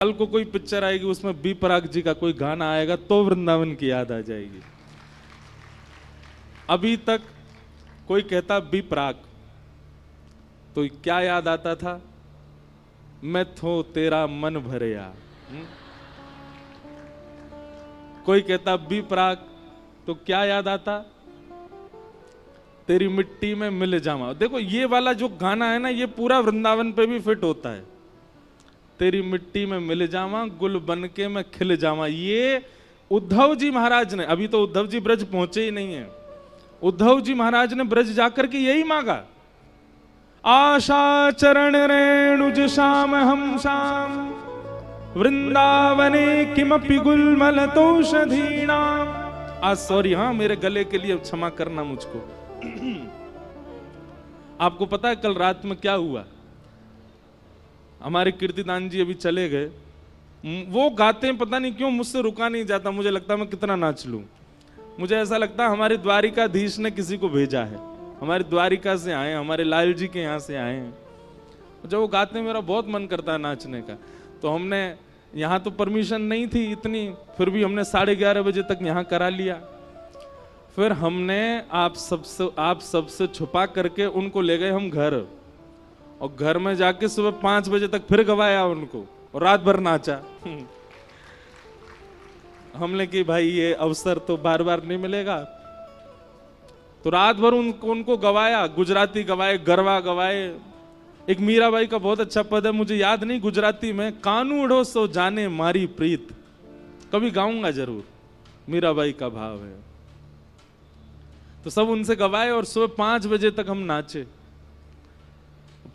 कल को कोई पिक्चर आएगी उसमें बी पराग जी का कोई गाना आएगा तो वृंदावन की याद आ जाएगी। अभी तक कोई कहता बी पराग तो क्या याद आता था? मैं थो तेरा मन भरया। कोई कहता बी पराग तो क्या याद आता? तेरी मिट्टी में मिल जावा। देखो ये वाला जो गाना है ना, ये पूरा वृंदावन पे भी फिट होता है। तेरी मिट्टी में मिल जावा, गुल बन के मैं खिल जावा। ये उद्धव जी महाराज ने, अभी तो उद्धव जी ब्रज पहुंचे ही नहीं है, उद्धव जी महाराज ने ब्रज जाकर के यही मांगा। आशा चरण रेणुज श्याम हम श्याम वृंदावने किमपि गुलमलतौषधीनाम। आज सॉरी, हाँ मेरे गले के लिए क्षमा करना मुझको। आपको पता है कल रात में क्या हुआ? हमारे कीर्तिदान जी अभी चले गए, वो गाते हैं, पता नहीं क्यों मुझसे रुका नहीं जाता। मुझे लगता मैं कितना नाच लूं। मुझे ऐसा लगता है हमारे द्वारिकाधीश ने किसी को भेजा है, हमारे द्वारिका से आए, हमारे लाल जी के यहाँ से आए हैं। जब वो गाते हैं मेरा बहुत मन करता है नाचने का। तो हमने यहाँ तो परमिशन नहीं थी इतनी, फिर भी हमने 11:30 बजे तक यहाँ करा लिया। फिर हमने आप सबसे छुपा करके उनको ले गए हम घर, और घर में जाके सुबह 5 बजे तक फिर गवाया उनको और रात भर नाचा। हमने कि भाई ये अवसर तो बार बार नहीं मिलेगा, तो रात भर उनको गवाया, गुजराती गवाए, गरबा गवाए। एक मीराबाई का बहुत अच्छा पद है, मुझे याद नहीं गुजराती में, कानूड़ो सो जाने मारी प्रीत। कभी गाऊंगा जरूर, मीराबाई का भाव है। तो सब उनसे गवाए और सुबह 5 बजे तक हम नाचे।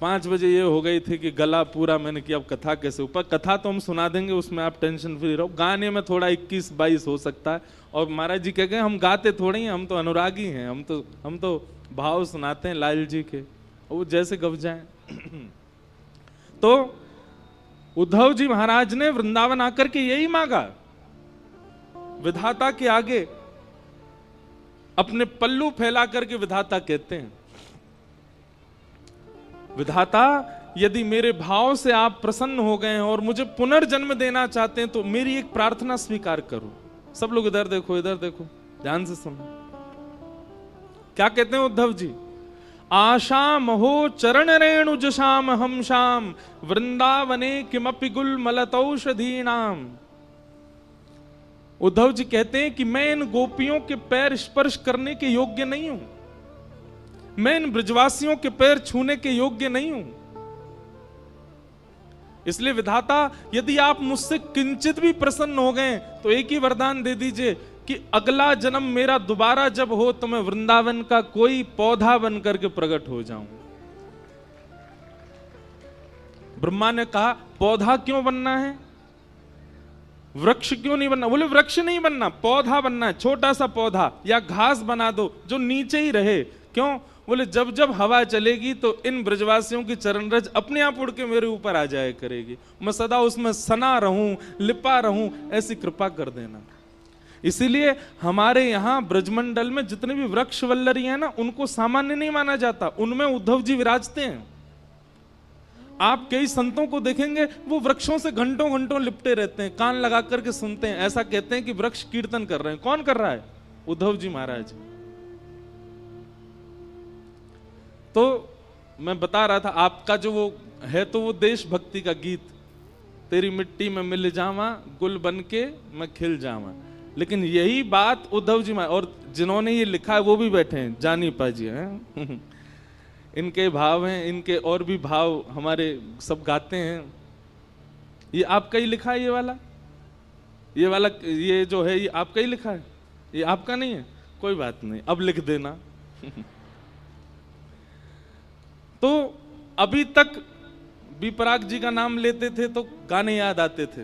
5 बजे ये हो गई थी कि गला पूरा, मैंने किया अब कथा कैसे ऊपर, कथा तो हम सुना देंगे, उसमें आप टेंशन फ्री रहो। गाने में थोड़ा 21-22 हो सकता है। और महाराज जी कह गए हम गाते थोड़े ही, हम तो अनुरागी हैं, हम तो भाव सुनाते हैं लाल जी के, वो जैसे गव जाए। तो उद्धव जी महाराज ने वृंदावन आकर के यही मांगा, विधाता के आगे अपने पल्लू फैला करके विधाता कहते हैं, विधाता यदि मेरे भाव से आप प्रसन्न हो गए हैं और मुझे पुनर्जन्म देना चाहते हैं तो मेरी एक प्रार्थना स्वीकार करो। सब लोग इधर देखो, इधर देखो, ध्यान से सुनो। क्या कहते हैं उद्धव जी? आशा महो चरण रेणुज श्याम हम श्याम वृंदावने किमपि गुलमलतौषधीनाम। उद्धव जी कहते हैं कि मैं इन गोपियों के पैर स्पर्श करने के योग्य नहीं हूं, मैं इन ब्रजवासियों के पैर छूने के योग्य नहीं हूं। इसलिए विधाता यदि आप मुझसे किंचित भी प्रसन्न हो गए तो एक ही वरदान दे दीजिए कि अगला जन्म मेरा दोबारा जब हो तो मैं वृंदावन का कोई पौधा बनकर के प्रकट हो जाऊं। ब्रह्मा ने कहा पौधा क्यों बनना है, वृक्ष क्यों नहीं बनना? बोले वृक्ष नहीं बनना, पौधा बनना है, छोटा सा पौधा या घास बना दो जो नीचे ही रहे। क्यों? बोले जब जब हवा चलेगी तो इन ब्रजवासियों की चरण रज अपने आप उड़ के मेरे ऊपर आ जाया करेगी, मैं सदा उसमें सना रहूं, लिपा रहूं, ऐसी कृपा कर देना। इसीलिए हमारे यहाँ ब्रजमंडल में जितने भी वृक्ष वल्लरी हैं ना, उनको सामान्य नहीं माना जाता, उनमें उद्धव जी विराजते हैं। आप कई संतों को देखेंगे वो वृक्षों से घंटों घंटों लिपटे रहते हैं, कान लगा करके सुनते हैं, ऐसा कहते हैं कि वृक्ष कीर्तन कर रहे हैं। कौन कर रहा है? उद्धव जी महाराज। तो मैं बता रहा था आपका जो वो है तो वो देशभक्ति का गीत, तेरी मिट्टी में मिल जावा, गुल बन के मैं खिल जावा। लेकिन यही बात उद्धव जी महाराज, और जिन्होंने ये लिखा है वो भी बैठे हैं, जानी पाजी हैं। इनके भाव हैं, इनके और भी भाव हमारे सब गाते हैं। ये आपका ही लिखा है, ये वाला ये जो है ये आपका ही लिखा है, ये आपका नहीं है? कोई बात नहीं, अब लिख देना। तो अभी तक बी पराग जी का नाम लेते थे तो गाने याद आते थे,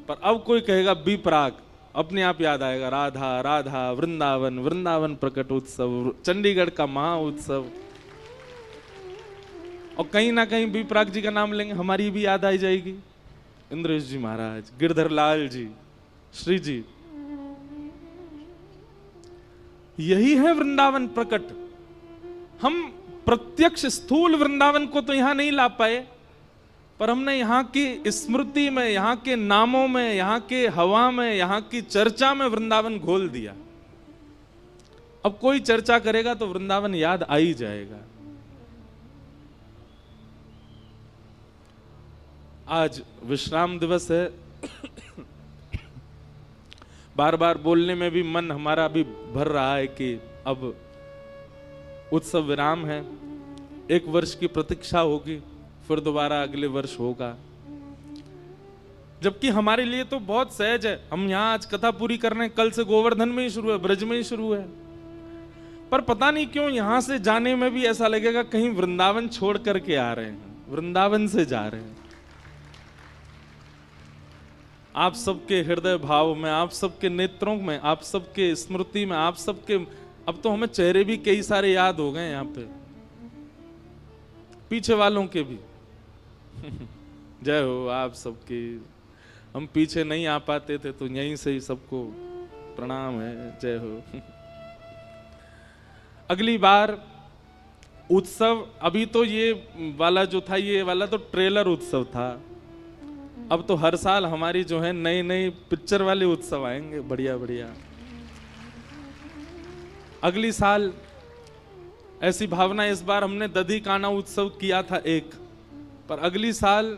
पर अब कोई कहेगा बी पराग, अपने आप याद आएगा राधा राधा, वृंदावन वृंदावन प्रकट उत्सव, चंडीगढ़ का महा उत्सव। और कहीं ना कहीं बी पराग जी का नाम लेंगे हमारी भी याद आ जाएगी, इंद्रेश जी महाराज, गिरधर लाल जी, श्री जी। यही है वृंदावन प्रकट। हम प्रत्यक्ष स्थूल वृंदावन को तो यहां नहीं ला पाए, पर हमने यहाँ की स्मृति में, यहाँ के नामों में, यहाँ के हवा में, यहाँ की चर्चा में वृंदावन घोल दिया। अब कोई चर्चा करेगा तो वृंदावन याद आ ही जाएगा। आज विश्राम दिवस है। बार बार बोलने में भी मन हमारा भी भर रहा है कि अब उत्सव विराम है, 1 वर्ष की प्रतीक्षा होगी, फिर दोबारा अगले वर्ष होगा। जबकि हमारे लिए तो बहुत सहज है, हम यहाँ आज कथा पूरी कर रहे हैं, कल से गोवर्धन में ही शुरू है, ब्रज में ही शुरू है। पर पता नहीं क्यों यहां से जाने में भी ऐसा लगेगा कहीं वृंदावन छोड़ करके आ रहे हैं, वृंदावन से जा रहे हैं। आप सबके हृदय भाव में, आप सबके नेत्रों में, आप सबके स्मृति में, आप सबके, अब तो हमें चेहरे भी कई सारे याद हो गए यहाँ पे, पीछे वालों के भी। जय हो आप सबकी। हम पीछे नहीं आ पाते थे तो यहीं से ही सबको प्रणाम है, जय हो। अगली बार उत्सव, अभी तो ये वाला जो था, ये वाला तो ट्रेलर उत्सव था। अब तो हर साल हमारी जो है नई नई पिक्चर वाले उत्सव आएंगे, बढ़िया बढ़िया। अगली साल ऐसी भावना, इस बार हमने दधी काना उत्सव किया था एक, पर अगली साल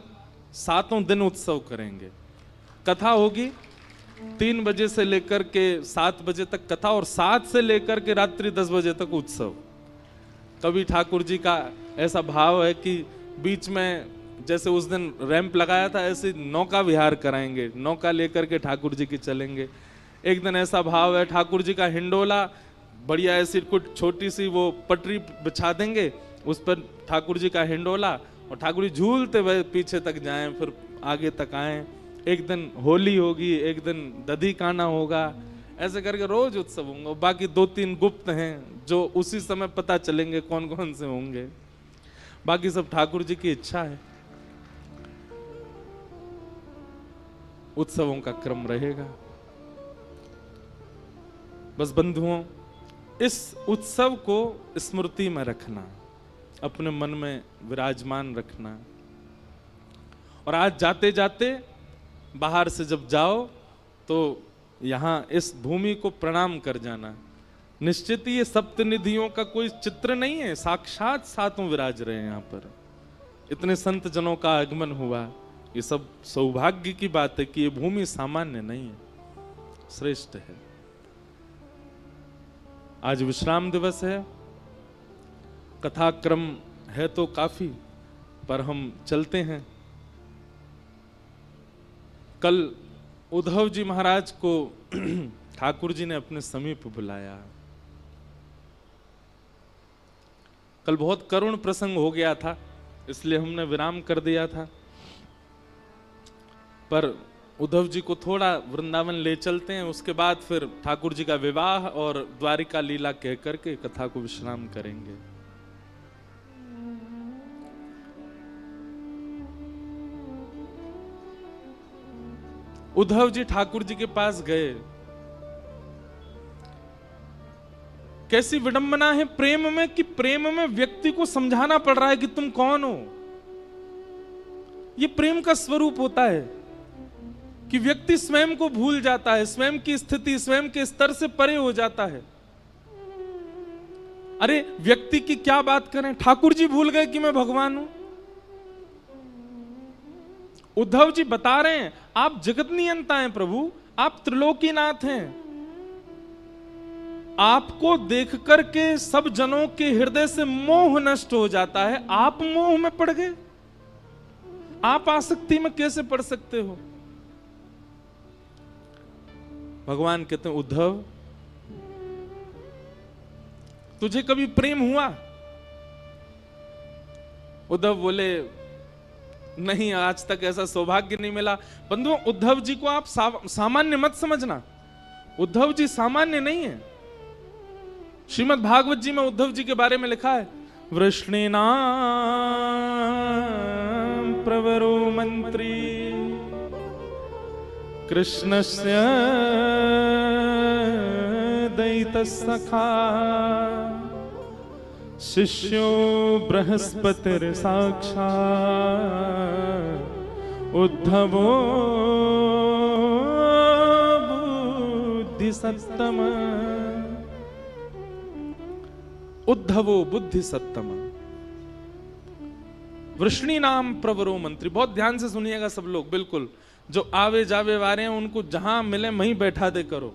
7 दिन उत्सव करेंगे। कथा होगी 3 बजे से लेकर के 7 बजे तक कथा, और 7 से लेकर के रात्रि 10 बजे तक उत्सव। कभी ठाकुर जी का ऐसा भाव है कि बीच में, जैसे उस दिन रैंप लगाया था, ऐसे नौका विहार कराएंगे, नौका लेकर के ठाकुर जी की चलेंगे। एक दिन ऐसा भाव है ठाकुर जी का हिंडोला, बढ़िया ऐसी कुछ छोटी सी वो पटरी बिछा देंगे, उस पर ठाकुर जी का हिंडोला, और ठाकुर जी झूलते हुए पीछे तक जाएं, फिर आगे तक आएं। एक दिन होली होगी, एक दिन दधी काना होगा, ऐसे करके रोज उत्सव होंगे। बाकी 2-3 गुप्त हैं जो उसी समय पता चलेंगे कौन कौन से होंगे। बाकी सब ठाकुर जी की इच्छा है। उत्सवों का क्रम रहेगा। बस बंधुओं, इस उत्सव को स्मृति में रखना, अपने मन में विराजमान रखना। और आज जाते जाते बाहर से जब जाओ तो यहाँ इस भूमि को प्रणाम कर जाना। निश्चित ही ये सप्तनिधियों का कोई चित्र नहीं है, साक्षात सातों विराज रहे हैं यहाँ पर। इतने संत जनों का आगमन हुआ, ये सब सौभाग्य की बात है कि ये भूमि सामान्य नहीं है, श्रेष्ठ है। आज विश्राम दिवस है, कथाक्रम है तो काफी, पर हम चलते हैं। कल उद्धव जी महाराज को ठाकुर जी ने अपने समीप बुलाया। कल बहुत करुण प्रसंग हो गया था, इसलिए हमने विराम कर दिया था। पर उद्धव जी को थोड़ा वृंदावन ले चलते हैं, उसके बाद फिर ठाकुर जी का विवाह और द्वारिका लीला कह करके कथा को विश्राम करेंगे। उद्धव जी ठाकुर जी के पास गए। कैसी विडंबना है प्रेम में, कि प्रेम में व्यक्ति को समझाना पड़ रहा है कि तुम कौन हो। यह प्रेम का स्वरूप होता है कि व्यक्ति स्वयं को भूल जाता है, स्वयं की स्थिति, स्वयं के स्तर से परे हो जाता है। अरे व्यक्ति की क्या बात करें, ठाकुर जी भूल गए कि मैं भगवान हूं। उद्धव जी बता रहे हैं, आप जगत नियंता हैं प्रभु, आप त्रिलोकीनाथ हैं। आपको देख करके सब जनों के हृदय से मोह नष्ट हो जाता है, आप मोह में पड़ गए। आप आसक्ति में कैसे पड़ सकते हो। भगवान कहते हैं, उद्धव तुझे कभी प्रेम हुआ? उद्धव बोले, नहीं, आज तक ऐसा सौभाग्य नहीं मिला। बंधुओं, उद्धव जी को आप सामान्य मत समझना। उद्धव जी सामान्य नहीं है। श्रीमद् भागवत जी में उद्धव जी के बारे में लिखा है, वृष्णीनां प्रवरो मंत्री कृष्णस्य दैतसखा शिष्यो बृहस्पतिर साक्षात् उद्धवो बुद्धि सत्तम, उद्धवो बुद्धि सत्तम, वृष्णि नाम प्रवरो मंत्री। बहुत ध्यान से सुनिएगा सब लोग, बिल्कुल जो आवे जावे वाले हैं उनको जहां मिले वहीं बैठा दे करो।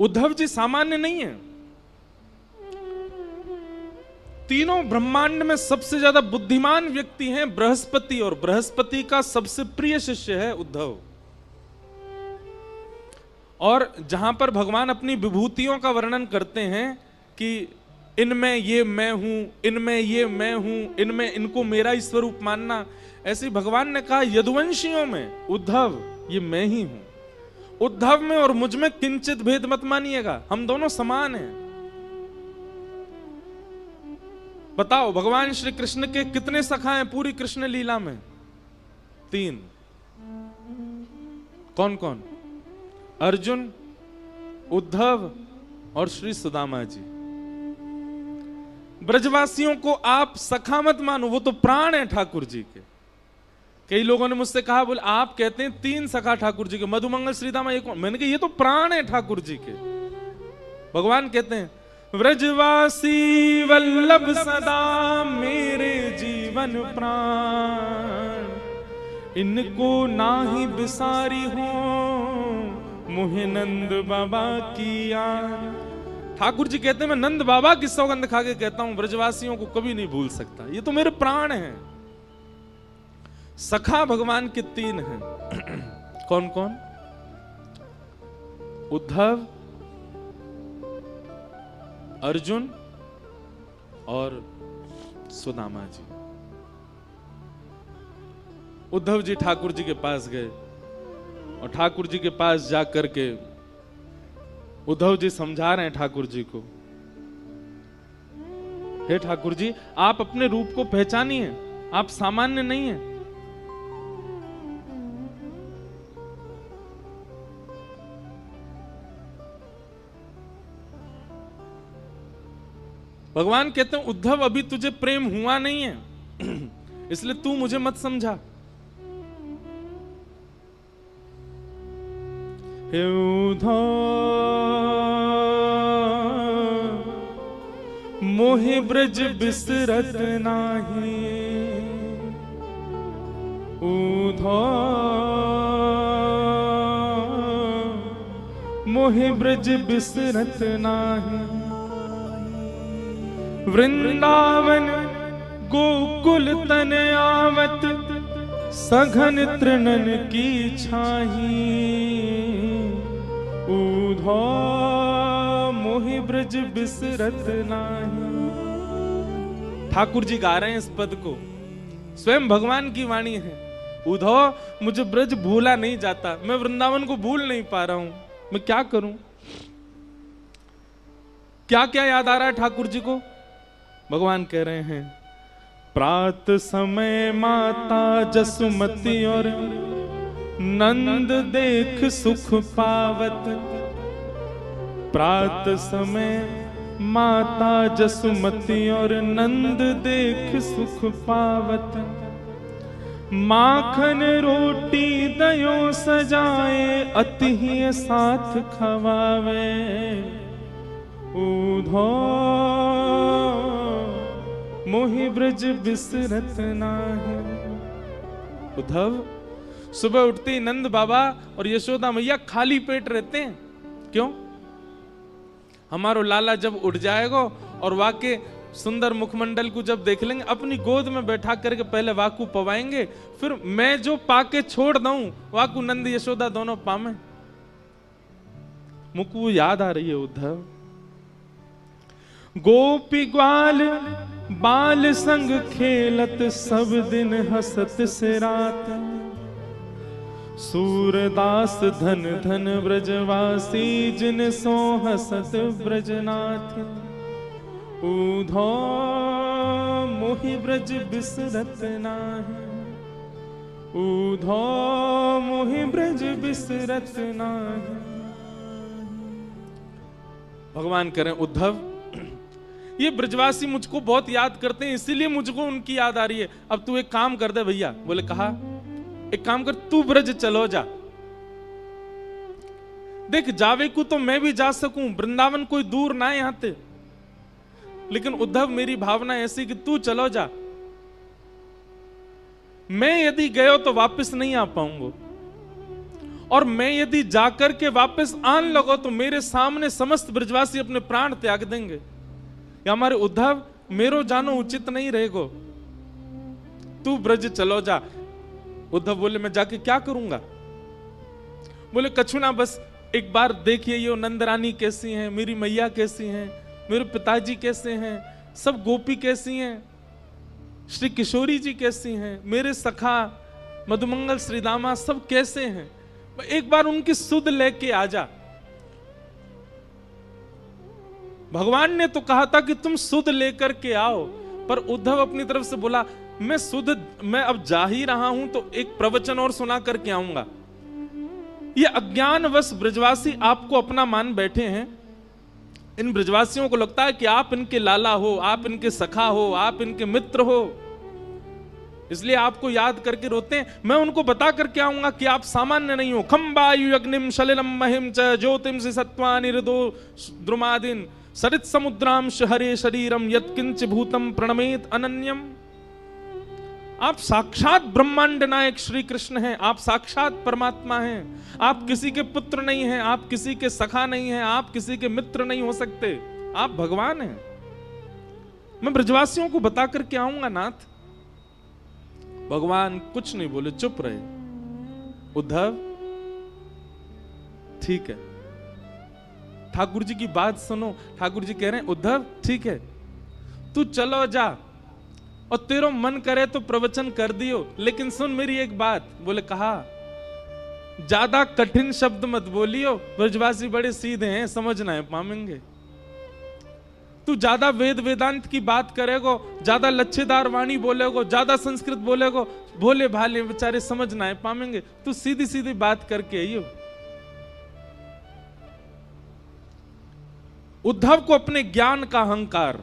उद्धव जी सामान्य नहीं है। तीनों ब्रह्मांड में सबसे ज्यादा बुद्धिमान व्यक्ति हैं बृहस्पति, और बृहस्पति का सबसे प्रिय शिष्य है उद्धव। और जहां पर भगवान अपनी विभूतियों का वर्णन करते हैं कि इनमें ये मैं हूं, इनमें ये मैं हूं, इनमें इनको मेरा ही स्वरूप मानना, ऐसे भगवान ने कहा यदुवंशियों में उद्धव ये मैं ही हूं। उद्धव में और मुझ में किंचित भेद मत मानिएगा, हम दोनों समान हैं। बताओ भगवान श्री कृष्ण के कितने सखा हैं पूरी कृष्ण लीला में? 3। कौन कौन? अर्जुन, उद्धव और श्री सुदामा जी। ब्रजवासियों को आप सखा मत मानो, वो तो प्राण है ठाकुर जी के। कई लोगों ने मुझसे कहा, बोले आप कहते हैं 3 सखा ठाकुर जी के, मधुमंगल श्रीदामा एक। मैंने कहा ये तो प्राण है ठाकुर जी के। भगवान कहते हैं व्रजवासी वल्लभ सदा मेरे जीवन प्राण, इनको नाही बिसारी हो मोहे नंद बाबा की याद। ठाकुर जी कहते हैं मैं नंद बाबा की सौगंध खा के कहता हूं ब्रजवासियों को कभी नहीं भूल सकता, ये तो मेरे प्राण हैं। सखा भगवान के 3 हैं। कौन कौन? उद्धव, अर्जुन और सुदामा जी। उद्धव जी ठाकुर जी के पास गए और ठाकुर जी के पास जाकर के उद्धव जी समझा रहे हैं ठाकुर जी को, हे ठाकुर जी आप अपने रूप को पहचानिए, आप सामान्य नहीं हैं। भगवान कहते हैं उद्धव अभी तुझे प्रेम हुआ नहीं है इसलिए तू मुझे मत समझा। हे उद्धव मोहि ब्रज बिसरत नाही, उद्धव मोहि ब्रज बिसरत नाही। वृंदावन गोकुल तन आवत, सघन तृणन की छाही, उद्धव मोहि ब्रज बिसरत नाही। ठाकुर जी गा रहे हैं इस पद को, स्वयं भगवान की वाणी है। उद्धव मुझे ब्रज भूला नहीं जाता, मैं वृंदावन को भूल नहीं पा रहा हूं, मैं क्या करूं? क्या क्या याद आ रहा है ठाकुर जी को? भगवान कह रहे हैं प्रात समय माता जसुमती और नंद देख सुख पावत, प्रात समय माता जसुमती और नंद देख सुख पावत, माखन रोटी दयो सजाए अति ही साथ खवावे, उद्धव मोहि ब्रज बिसरत नाही। उद्धव सुबह उठते ही नंद बाबा और यशोदा मैया खाली पेट रहते हैं। क्यों? हमारो लाला जब उठ जाएगा और वाके सुंदर मुखमंडल को जब देख लेंगे, अपनी गोद में बैठा करके पहले वाकू पवाएंगे, फिर मैं जो पाके छोड़ दूं वाकू नंद यशोदा दोनों पामे। मुकु याद आ रही है उद्धव। गोपी ग्वाल बाल संग खेलत, सब दिन हसत से रात, सूरदास धन धन ब्रजवासी, जिन सो हसत ब्रजनाथ, उद्धव मोहि ब्रज बिसरत नाही। उधो मोहि ब्रज बिसरत नाही। भगवान करें उद्धव, ये ब्रजवासी मुझको बहुत याद करते हैं, इसीलिए मुझको उनकी याद आ रही है। अब तू एक काम कर दे भैया। बोले कहा, एक काम कर, तू ब्रज चलो जा। देख जावे को तो मैं भी जा सकूं, वृंदावन कोई दूर ना है यहां से, लेकिन उद्धव मेरी भावना ऐसी कि तू चलो जा। मैं यदि गयो तो वापस नहीं आ पाऊंगा, और मैं यदि जाकर के वापस आन लगो तो मेरे सामने समस्त ब्रजवासी अपने प्राण त्याग देंगे। या हमारे उद्धव मेरो जानो उचित नहीं रहेगो, तू ब्रज चलो जा। उद्धव बोले मैं जाके क्या करूंगा? बोले कछु ना, बस एक बार देखिए ये नंदरानी कैसी हैं, मेरी मैया कैसी हैं, मेरे पिताजी कैसे हैं, सब गोपी कैसी हैं, श्री किशोरी जी कैसी हैं, मेरे सखा मधुमंगल श्रीदामा सब कैसे हैं, एक बार उनकी सुध लेके आ जा। भगवान ने तो कहा था कि तुम सुध लेकर के आओ, पर उद्धव अपनी तरफ से बोला मैं अब जा ही रहा हूं तो एक प्रवचन और सुना करके आऊंगा। ये अज्ञानवश ब्रजवासी आपको अपना मान बैठे हैं। इन ब्रजवासियों को लगता है कि आप इनके लाला हो, आप इनके सखा हो, आप इनके मित्र हो, इसलिए आपको याद करके रोते हैं। मैं उनको बता करके आऊंगा कि आप सामान्य नहीं हो। खम वायु अग्निम सलिलम महिम च ज्योतिम से सत्वा निरदो द्रुमादिन सरित समुद्रांश हरे शरीरम यत्किंच भूतम प्रणमेत अनन्यम। आप साक्षात ब्रह्मांड नायक श्री कृष्ण हैं, आप साक्षात परमात्मा हैं। आप किसी के पुत्र नहीं हैं, आप किसी के सखा नहीं हैं, आप किसी के मित्र नहीं हो सकते, आप भगवान हैं। मैं ब्रजवासियों को बता करके आऊंगा नाथ। भगवान कुछ नहीं बोले, चुप रहे। उद्धव ठीक है, ठाकुर जी की बात सुनो। ठाकुर जी कह रहे हैं उद्धव ठीक है, तू चलो जा, और तेरो मन करे तो प्रवचन कर दियो, लेकिन सुन मेरी एक बात। बोले कहा, ज्यादा कठिन शब्द मत बोलियो, ब्रजवासी बड़े सीधे हैं, समझना है पामेंगे। तू ज्यादा वेद वेदांत की बात करेगो, ज्यादा लच्छेदार वाणी बोलेगो, ज्यादा संस्कृत बोलेगो, भोले भाले बेचारे समझ ना पाएंगे। तू सीधी सीधी बात करके आइयो। उद्धव को अपने ज्ञान का अहंकार।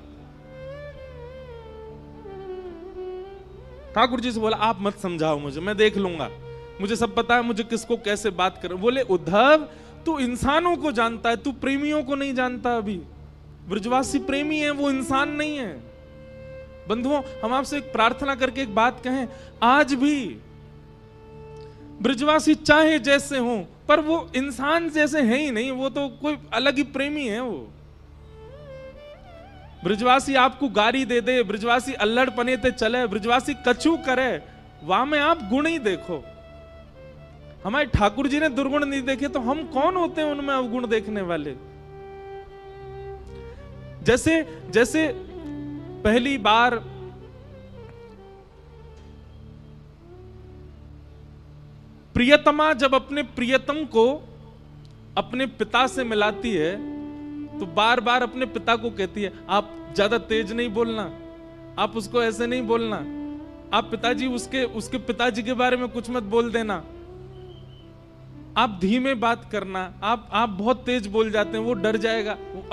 ठाकुर जी से बोला आप मत समझाओ मुझे, मैं देख लूंगा, मुझे सब पता है, मुझे किसको कैसे बात कर। बोले उद्धव तू इंसानों को जानता है, तू प्रेमियों को नहीं जानता। अभी ब्रजवासी प्रेमी है, वो इंसान नहीं है। बंधुओं हम आपसे एक प्रार्थना करके एक बात कहें, आज भी ब्रजवासी चाहे जैसे हो, पर वो इंसान जैसे है ही नहीं, वो तो कोई अलग ही प्रेमी है। वो ब्रजवासी आपको गारी दे दे, ब्रजवासी अल्लड़ पने ते चले, ब्रजवासी कछु करे, वहां में आप गुण ही देखो। हमारे ठाकुर जी ने दुर्गुण नहीं देखे तो हम कौन होते हैं उनमें अवगुण देखने वाले। जैसे जैसे पहली बार प्रियतमा जब अपने प्रियतम को अपने पिता से मिलाती है तो बार बार अपने पिता को कहती है आप ज्यादा तेज नहीं बोलना, आप उसको ऐसे नहीं बोलना, आप पिताजी उसके पिताजी के बारे में कुछ मत बोल देना, आप धीमे बात करना, आप बहुत तेज बोल जाते हैं, वो डर जाएगा। वो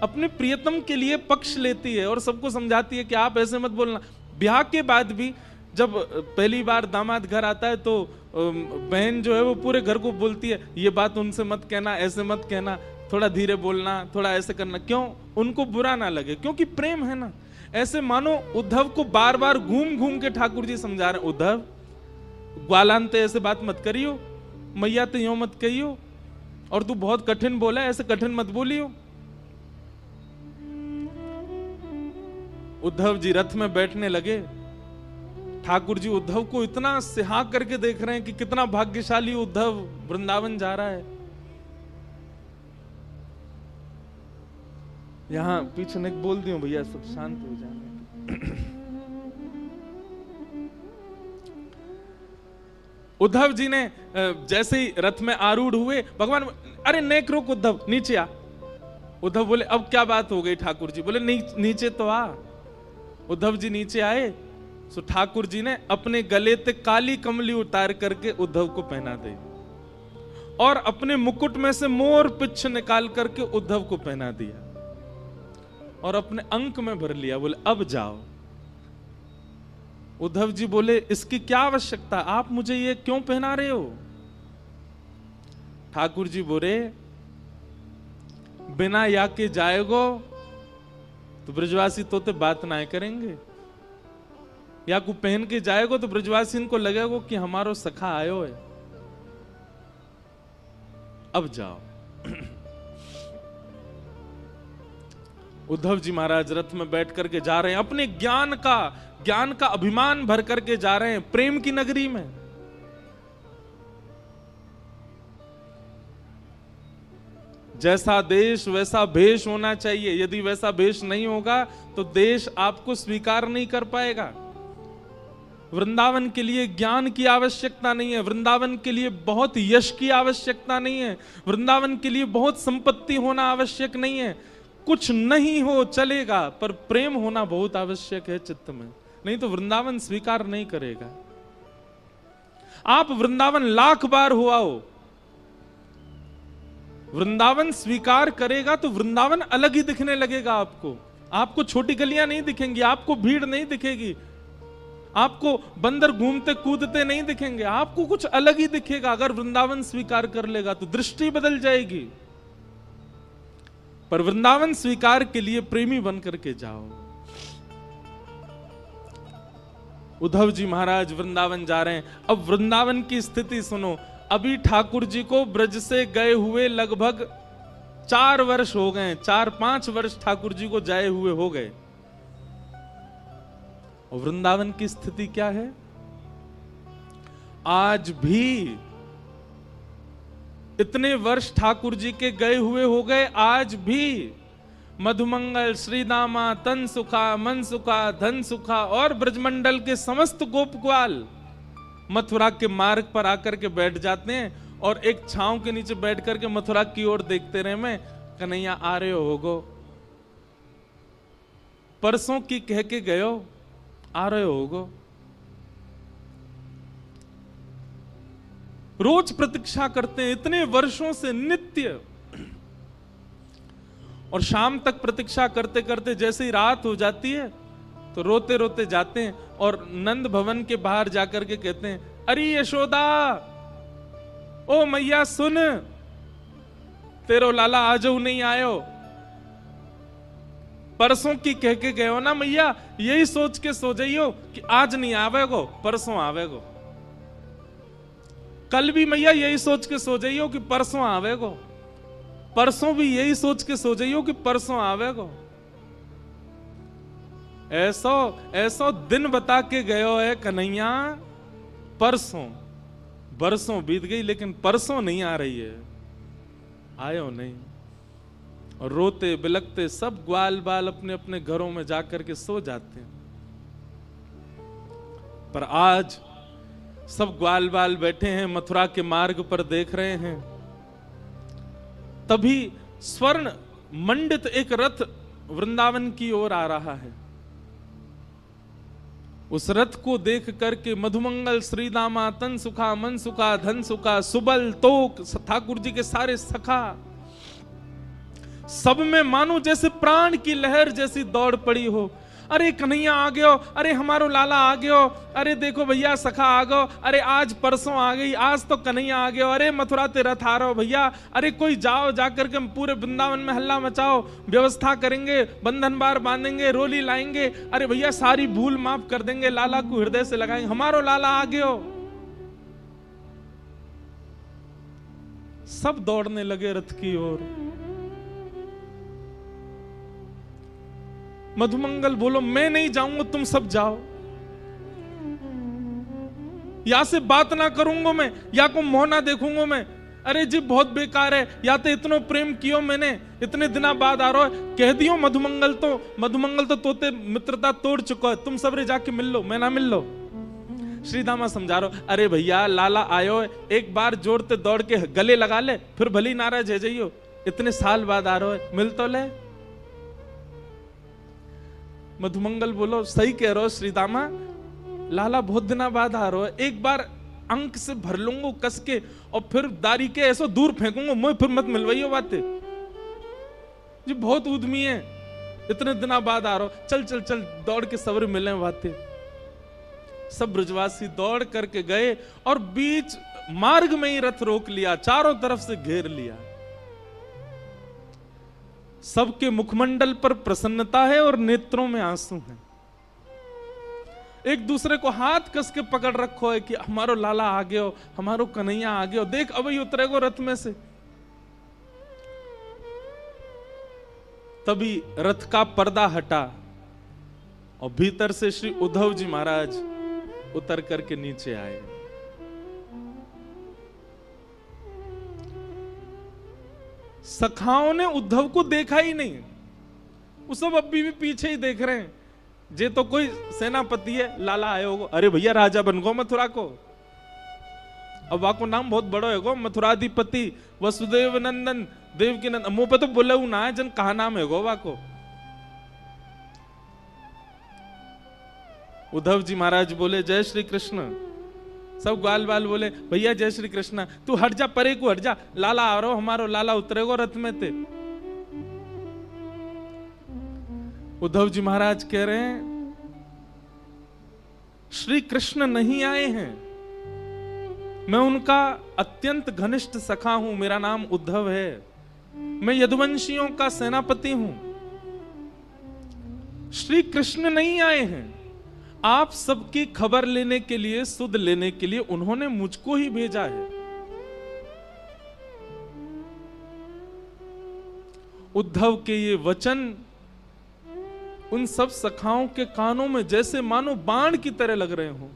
अपने प्रियतम के लिए पक्ष लेती है और सबको समझाती है कि आप ऐसे मत बोलना। ब्याह के बाद भी जब पहली बार दामाद घर आता है तो बहन जो है वो पूरे घर को बोलती है ये बात उनसे मत कहना, ऐसे मत कहना, थोड़ा धीरे बोलना, थोड़ा ऐसे करना। क्यों? उनको बुरा ना लगे, क्योंकि प्रेम है ना। ऐसे मानो उद्धव को बार बार घूम घूम के ठाकुर जी समझा रहे हैं, उद्धव ग्वालांते ऐसे बात मत करियो, मैया तो यूं मत कहियो, और तू बहुत कठिन बोला, ऐसे कठिन मत बोलियो। उद्धव जी रथ में बैठने लगे। ठाकुर जी उद्धव को इतना सिहा करके देख रहे हैं कि कितना भाग्यशाली उद्धव वृंदावन जा रहा है। यहां पीछे ने बोल दियो भैया सब शांत हो जाए। उद्धव जी ने जैसे ही रथ में आरूढ़ हुए, भगवान अरे नेक रोक उद्धव, नीचे आ। उद्धव बोले अब क्या बात हो गई ठाकुर जी? बोले नीचे तो आ। उद्धव जी नीचे आए, सो ठाकुर जी ने अपने गले ते काली कमली उतार करके उद्धव को पहना दी और अपने मुकुट में से मोर पिच्छ निकाल करके उद्धव को पहना दिया और अपने अंक में भर लिया। बोले अब जाओ। उद्धव जी बोले इसकी क्या आवश्यकता, आप मुझे ये क्यों पहना रहे हो? ठाकुर जी बोले बिना या के जाएगो तो ब्रजवासी तोते बात ना करेंगे, या को पहन के जाएगो तो ब्रजवासी इनको लगेगा कि हमारो सखा आयो है। अब जाओ। उद्धव जी महाराज रथ में बैठ करके जा रहे हैं, अपने ज्ञान का अभिमान भर करके जा रहे हैं प्रेम की नगरी में। जैसा देश वैसा भेष होना चाहिए, यदि वैसा भेष नहीं होगा तो देश आपको स्वीकार नहीं कर पाएगा। वृंदावन के लिए ज्ञान की आवश्यकता नहीं है, वृंदावन के लिए बहुत यश की आवश्यकता नहीं है, वृंदावन के लिए बहुत संपत्ति होना आवश्यक नहीं है। कुछ नहीं हो चलेगा, पर प्रेम होना बहुत आवश्यक है चित्त में, नहीं तो वृंदावन स्वीकार नहीं करेगा। आप वृंदावन लाख बार हुआ हो, वृंदावन स्वीकार करेगा तो वृंदावन अलग ही दिखने लगेगा आपको। आपको छोटी गलियां नहीं दिखेंगी, आपको भीड़ नहीं दिखेगी, आपको बंदर घूमते कूदते नहीं दिखेंगे, आपको कुछ अलग ही दिखेगा। अगर वृंदावन स्वीकार कर लेगा तो दृष्टि बदल जाएगी। पर वृंदावन स्वीकार के लिए प्रेमी बन करके जाओ। उद्धव जी महाराज वृंदावन जा रहे हैं। अब वृंदावन की स्थिति सुनो। अभी ठाकुर जी को ब्रज से गए हुए लगभग 4 वर्ष हो गए, 4-5 वर्ष ठाकुर जी को जाए हुए हो गए। और वृंदावन की स्थिति क्या है? आज भी इतने वर्ष ठाकुर जी के गए हुए हो गए, आज भी मधुमंगल, श्रीदामा, तन सुखा, मन सुखा, धन सुखा और ब्रजमंडल के समस्त गोप ग्वाल मथुरा के मार्ग पर आकर के बैठ जाते हैं और एक छांव के नीचे बैठ करके मथुरा की ओर देखते रहे। मैं कन्हैया आ रहे होगो, परसों की कह के गयो, आ रहे होगो। रोज प्रतीक्षा करते हैं इतने वर्षों से नित्य, और शाम तक प्रतीक्षा करते करते जैसे ही रात हो जाती है तो रोते रोते जाते हैं और नंद भवन के बाहर जाकर के कहते हैं, अरे यशोदा, ओ मैया सुन, तेरो लाला आजो नहीं आयो। परसों की कह के गए हो ना मैया, यही सोच के सो जाइयो कि आज नहीं आवेगो, परसों आवेगो। कल भी मैया यही सोच के सो जाइयो कि परसों आवेगो, परसों भी यही सोच के सो जाइयो कि परसों आवेगो। ऐसो दिन बता के गयो है कन्हैया, परसों बरसों बीत गई लेकिन परसों नहीं आ रही है, आयो नहीं। और रोते बिलकते सब ग्वाल बाल अपने अपने घरों में जाकर के सो जाते हैं। पर आज सब ग्वाल बाल बैठे हैं मथुरा के मार्ग पर देख रहे हैं। तभी स्वर्ण मंडित एक रथ वृंदावन की ओर आ रहा है। उस रथ को देख करके मधुमंगल, श्रीदामा, तन सुखा, मन सुखा, धन सुखा, सुबल, तोक, ठाकुर जी के सारे सखा, सब में मानो जैसे प्राण की लहर जैसी दौड़ पड़ी हो। अरे कन्हैया आ गयो, अरे हमारो लाला आ गयो, अरे देखो भैया सखा आ गयो, अरे आज परसों आ गई, आज तो कन्हैया आ गयो, अरे मथुरा ते रथ आ रहा हो भैया, अरे कोई जाओ, जाकर के पूरे वृंदावन में हल्ला मचाओ, व्यवस्था करेंगे, बंधन बार बांधेंगे, रोली लाएंगे, अरे भैया सारी भूल माफ कर देंगे, लाला को हृदय से लगाएंगे, हमारो लाला आ गयो। सब दौड़ने लगे रथ की ओर। मधुमंगल बोलो, मैं नहीं जाऊंगा, तुम सब जाओ, या से बात ना करूंगा मैं, या को मुंह ना देखूंगा मैं। अरे जी बहुत बेकार है, या तो इतनो प्रेम कियो मैंने, इतने दिना बाद आ रहा है, कह दियो मधुमंगल तो तोते मित्रता तोड़ चुका है, तुम सबरे जाके मिल लो, मैं ना मिल लो। श्रीदामा समझा रहा, अरे भैया लाला आयो, एक बार जोड़ते दौड़ के गले लगा ले, फिर भली नाराज है जाइयो, इतने साल बाद आ रहा है, मिल तो ले। मधुमंगल बोलो, सही कह रहे हो श्रीदामा, लाला बहुत दिनों बाद आ रहा है, एक बार अंक से भर लूंगा कस के और फिर दारी के ऐसा दूर फेंकूंगा, मुझे फिर मत मिलवाइयो बातें जी, बहुत उद्यमी है, इतने दिनों बाद आ रहा हो, चल चल चल दौड़ के सबर मिले बातें। सब ब्रजवासी दौड़ करके गए और बीच मार्ग में ही रथ रोक लिया, चारों तरफ से घेर लिया। सबके मुखमंडल पर प्रसन्नता है और नेत्रों में आंसू हैं। एक दूसरे को हाथ कस के पकड़ रखो है कि हमारो लाला आ गयो, हमारो कन्हैया आ गयो, देख अब ही उतरेगो रथ में से। तभी रथ का पर्दा हटा और भीतर से श्री उद्धव जी महाराज उतर करके नीचे आए। सखाओं ने उद्धव को देखा ही नहीं, वो सब अभी भी पीछे ही देख रहे हैं। जे तो कोई सेनापति है, लाला आए होगो, अरे भैया राजा बन गो मथुरा को, अब वाको नाम बहुत बड़ो है गो, मथुराधिपति वसुदेव नंदन देवकी नंदन, मुंह पे तो बोले ना है जन कहा नाम है गो वाको। उद्धव जी महाराज बोले जय श्री कृष्ण, सब ग्वाल बाल बोले भैया जय श्री कृष्ण, तू हट जा, परे को हट जा, लाला आ रहा हो, हमारो लाला उतरेगो रथ में ते। उद्धव जी महाराज कह रहे हैं श्री कृष्ण नहीं आए हैं, मैं उनका अत्यंत घनिष्ठ सखा हूं, मेरा नाम उद्धव है, मैं यदुवंशियों का सेनापति हूं। श्री कृष्ण नहीं आए हैं, आप सबकी खबर लेने के लिए, सुध लेने के लिए उन्होंने मुझको ही भेजा है। उद्धव के ये वचन उन सब सखाओं के कानों में जैसे मानो बाण की तरह लग रहे हों।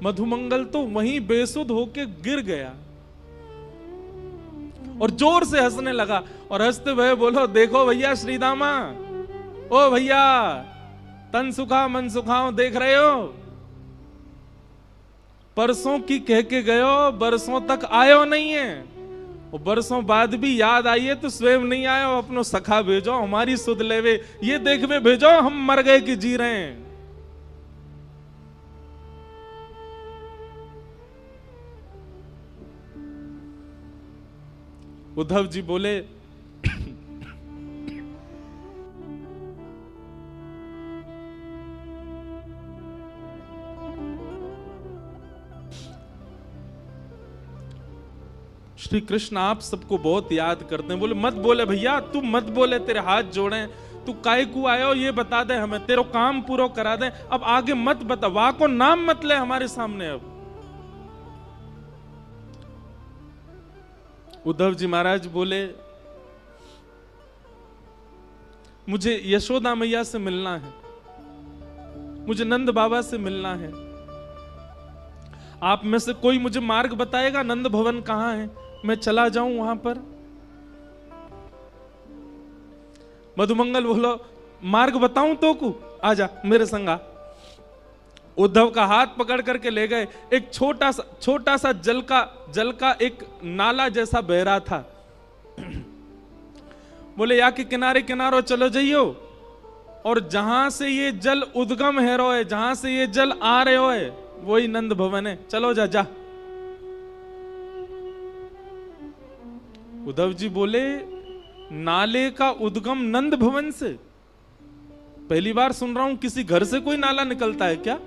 मधुमंगल तो वहीं बेसुध होके गिर गया और जोर से हंसने लगा और हंसते हुए बोलो देखो भैया श्रीदामा, ओ भैया तन सुखा मन सुखाओ, देख रहे हो परसों की कह के गयो, बरसों तक आयो नहीं है, और बरसों बाद भी याद आई है तो स्वयं नहीं आयो, अपनो सखा भेजो हमारी सुध लेवे, ये देखवे भेजो हम मर गए कि जी रहे हैं। उद्धव जी बोले श्री कृष्ण आप सबको बहुत याद करते हैं। बोले मत बोले भैया, तू मत बोले, तेरे हाथ जोड़े, तू काय को आयो ये बता दे हमें, तेरा काम पूरा करा दे, अब आगे मत बता, वाह को नाम मत ले हमारे सामने। अब उद्धव जी महाराज बोले मुझे यशोदा मैया से मिलना है, मुझे नंद बाबा से मिलना है, आप में से कोई मुझे मार्ग बताएगा, नंद भवन कहां है, मैं चला जाऊं वहां पर। मधुमंगल बोलो मार्ग बताऊं तो को, आजा मेरे संगा। उद्धव का हाथ पकड़ करके ले गए, एक छोटा सा जल का एक नाला जैसा बह रहा था। बोले या के किनारे किनारो चलो जाइयो, और जहां से ये जल उद्गम है रो है, जहां से ये जल आ रहे हो है, वही नंद भवन है, चलो जा जा। उद्धव जी बोले नाले का उद्गम नंद भवन से? पहली बार सुन रहा हूं, किसी घर से कोई नाला निकलता है क्या?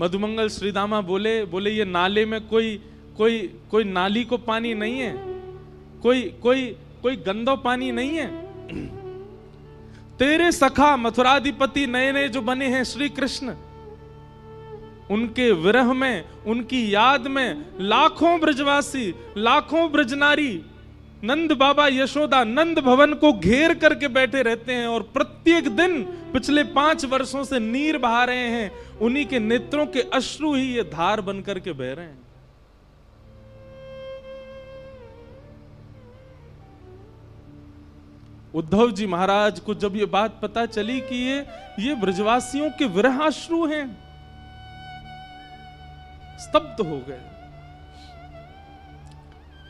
मधुमंगल श्रीदामा बोले ये नाले में कोई नाली को पानी नहीं है, कोई गंदो पानी नहीं है। तेरे सखा मथुराधिपति नए नए जो बने हैं श्री कृष्ण, उनके विरह में, उनकी याद में लाखों ब्रजवासी, लाखों ब्रजनारी नंद बाबा यशोदा नंद भवन को घेर करके बैठे रहते हैं, और प्रत्येक दिन पिछले 5 वर्षों से नीर बहा रहे हैं, उन्हीं के नेत्रों के अश्रु ही ये धार बन करके बह रहे हैं। उद्धव जी महाराज को जब ये बात पता चली कि ये ब्रजवासियों के विरहाश्रु हैं, स्तब्ध हो गए।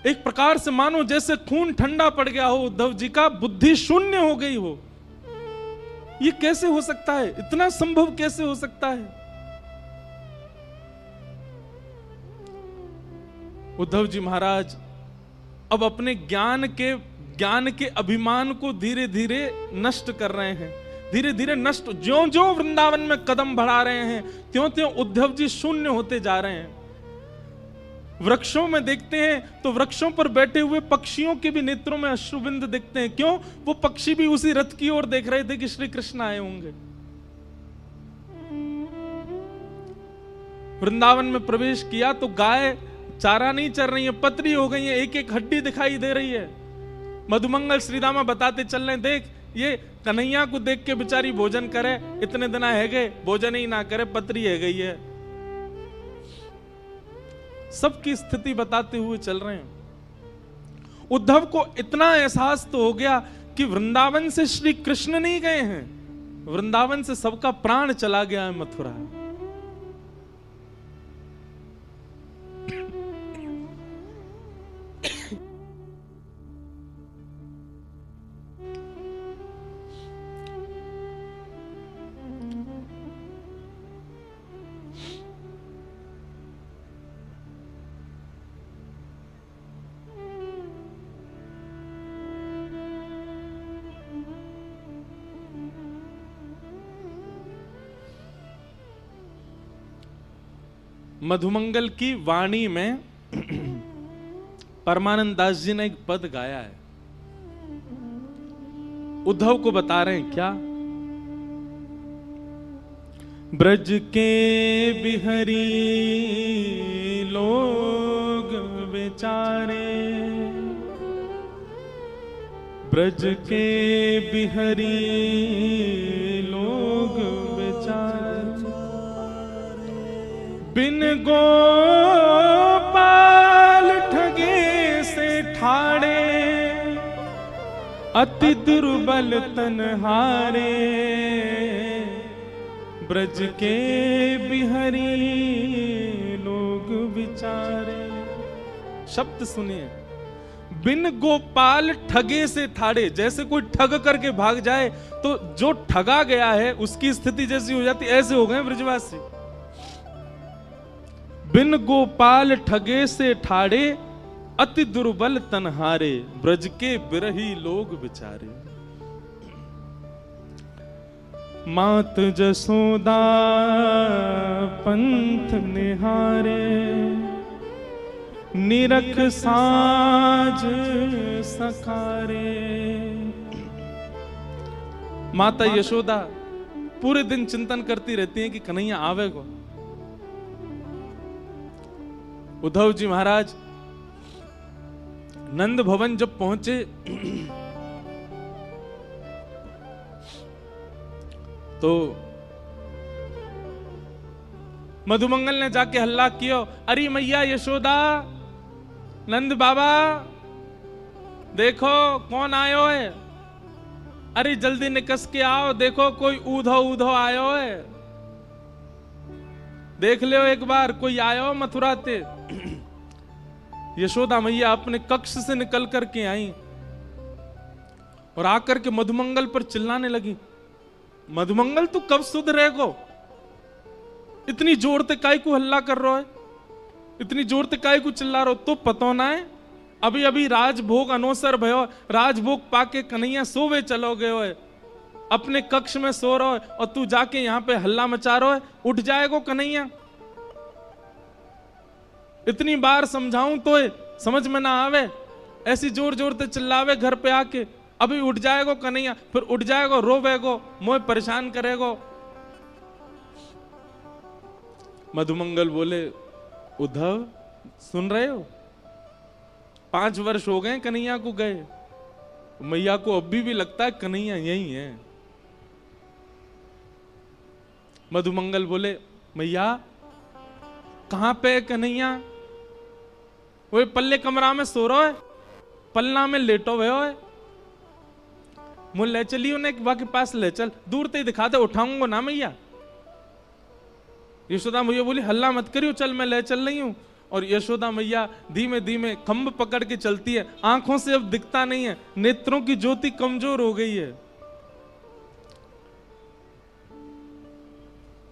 एक प्रकार से मानो जैसे खून ठंडा पड़ गया हो उद्धव जी का, बुद्धि शून्य हो गई हो। ये कैसे हो सकता है? इतना संभव कैसे हो सकता है? उद्धव जी महाराज अब अपने ज्ञान के अभिमान को धीरे धीरे नष्ट कर रहे हैं, धीरे धीरे नष्ट। ज्यों ज्यों वृंदावन में कदम बढ़ा रहे हैं, त्यों त्यों उद्धव जी शून्य होते जा रहे हैं। वृक्षों में देखते हैं तो वृक्षों पर बैठे हुए पक्षियों के भी नेत्रों में अश्रुबिंद दिखते हैं। क्यों? वो पक्षी भी उसी रथ की ओर देख रहे थे कि श्री कृष्ण आए होंगे। वृंदावन में प्रवेश किया तो गाय चारा नहीं चर रही है, पतरी हो गई है, एक एक हड्डी दिखाई दे रही है। मधुमंगल श्रीदामा बताते चल रहे, देख ये कन्हैया को देख के बेचारी भोजन करे, इतने दिन है गए भोजन ही ना करे, पतरी है गई है। सबकी स्थिति बताते हुए चल रहे हैं। उद्धव को इतना एहसास तो हो गया कि वृंदावन से श्री कृष्ण नहीं गए हैं, वृंदावन से सबका प्राण चला गया है मथुरा। मधुमंगल की वाणी में परमानंद दास जी ने एक पद गाया है, उद्धव को बता रहे हैं क्या? ब्रज के बिहरी लोग बेचारे, ब्रज के बिहरी लोग बेचारे, बिन गोपाल ठगे से ठाड़े, अति दुर्बल तनहारे, ब्रज के बिहरी लोग बिचारे। शब्द सुनिए, बिन गोपाल ठगे से ठाड़े। जैसे कोई ठग करके भाग जाए तो जो ठगा गया है उसकी स्थिति जैसी हो जाती, ऐसे हो गए ब्रजवासी। बिन गोपाल ठगे से ठाड़े, अति दुर्बल तनहारे, ब्रज के बिरही लोग बिचारे। मात जसोदा पंथ निहारे, निरख साज सखारे। माता यशोदा पूरे दिन चिंतन करती रहती हैं कि कन्हैया आवेगो। उद्धव जी महाराज नंद भवन जब पहुंचे तो मधुमंगल ने जाके हल्ला किया, अरे मैया यशोदा, नंद बाबा देखो कौन आयो है, अरे जल्दी निकस के आओ, देखो कोई ऊधो ऊधो आयो है, देख लो एक बार कोई आयो मथुरा ते। यशोदा मैया अपने कक्ष से निकल करके आई और आकर के मधुमंगल पर चिल्लाने लगी, मधुमंगल तू कब सुधरेगो? इतनी जोर ते काय को हल्ला कर रहा है, इतनी जोर ते काय को चिल्ला रहा हो? तो पतो ना है अभी अभी राजभोग अनोसर भयो, राजभोग पाके कन्हैया सोवे चलो गयो है, अपने कक्ष में सो रहा है और तू जाके यहाँ पे हल्ला मचा रहा है, उठ जाएगो कन्हैया? इतनी बार समझाऊं तो समझ में ना आवे, ऐसी जोर जोर ते चिल्लावे घर पे आके, अभी उठ जाएगो कन्हैया, फिर उठ जाएगो रोवेगो, मोए परेशान करेगो। मधुमंगल बोले, उद्धव सुन रहे हो, 5 वर्ष हो गए कन्हैया को गए, मैया को अभी भी लगता है कन्हैया यही है। मधुमंगल बोले, मैया कहां पे कन्हैया? वो पल्ले कमरा में सो रहा है, पलना में लेटो हुए है, मुझे ले चलियो ने के पास ले चल, दूर ते दिखा दे, उठाऊंगा ना मैया। यशोदा मुझे बोली, हल्ला मत करियो, चल मैं ले चल रही हूं। और यशोदा मैया धीमे धीमे खंभ पकड़ के चलती है, आंखों से अब दिखता नहीं है, नेत्रों की ज्योति कमजोर हो गई है।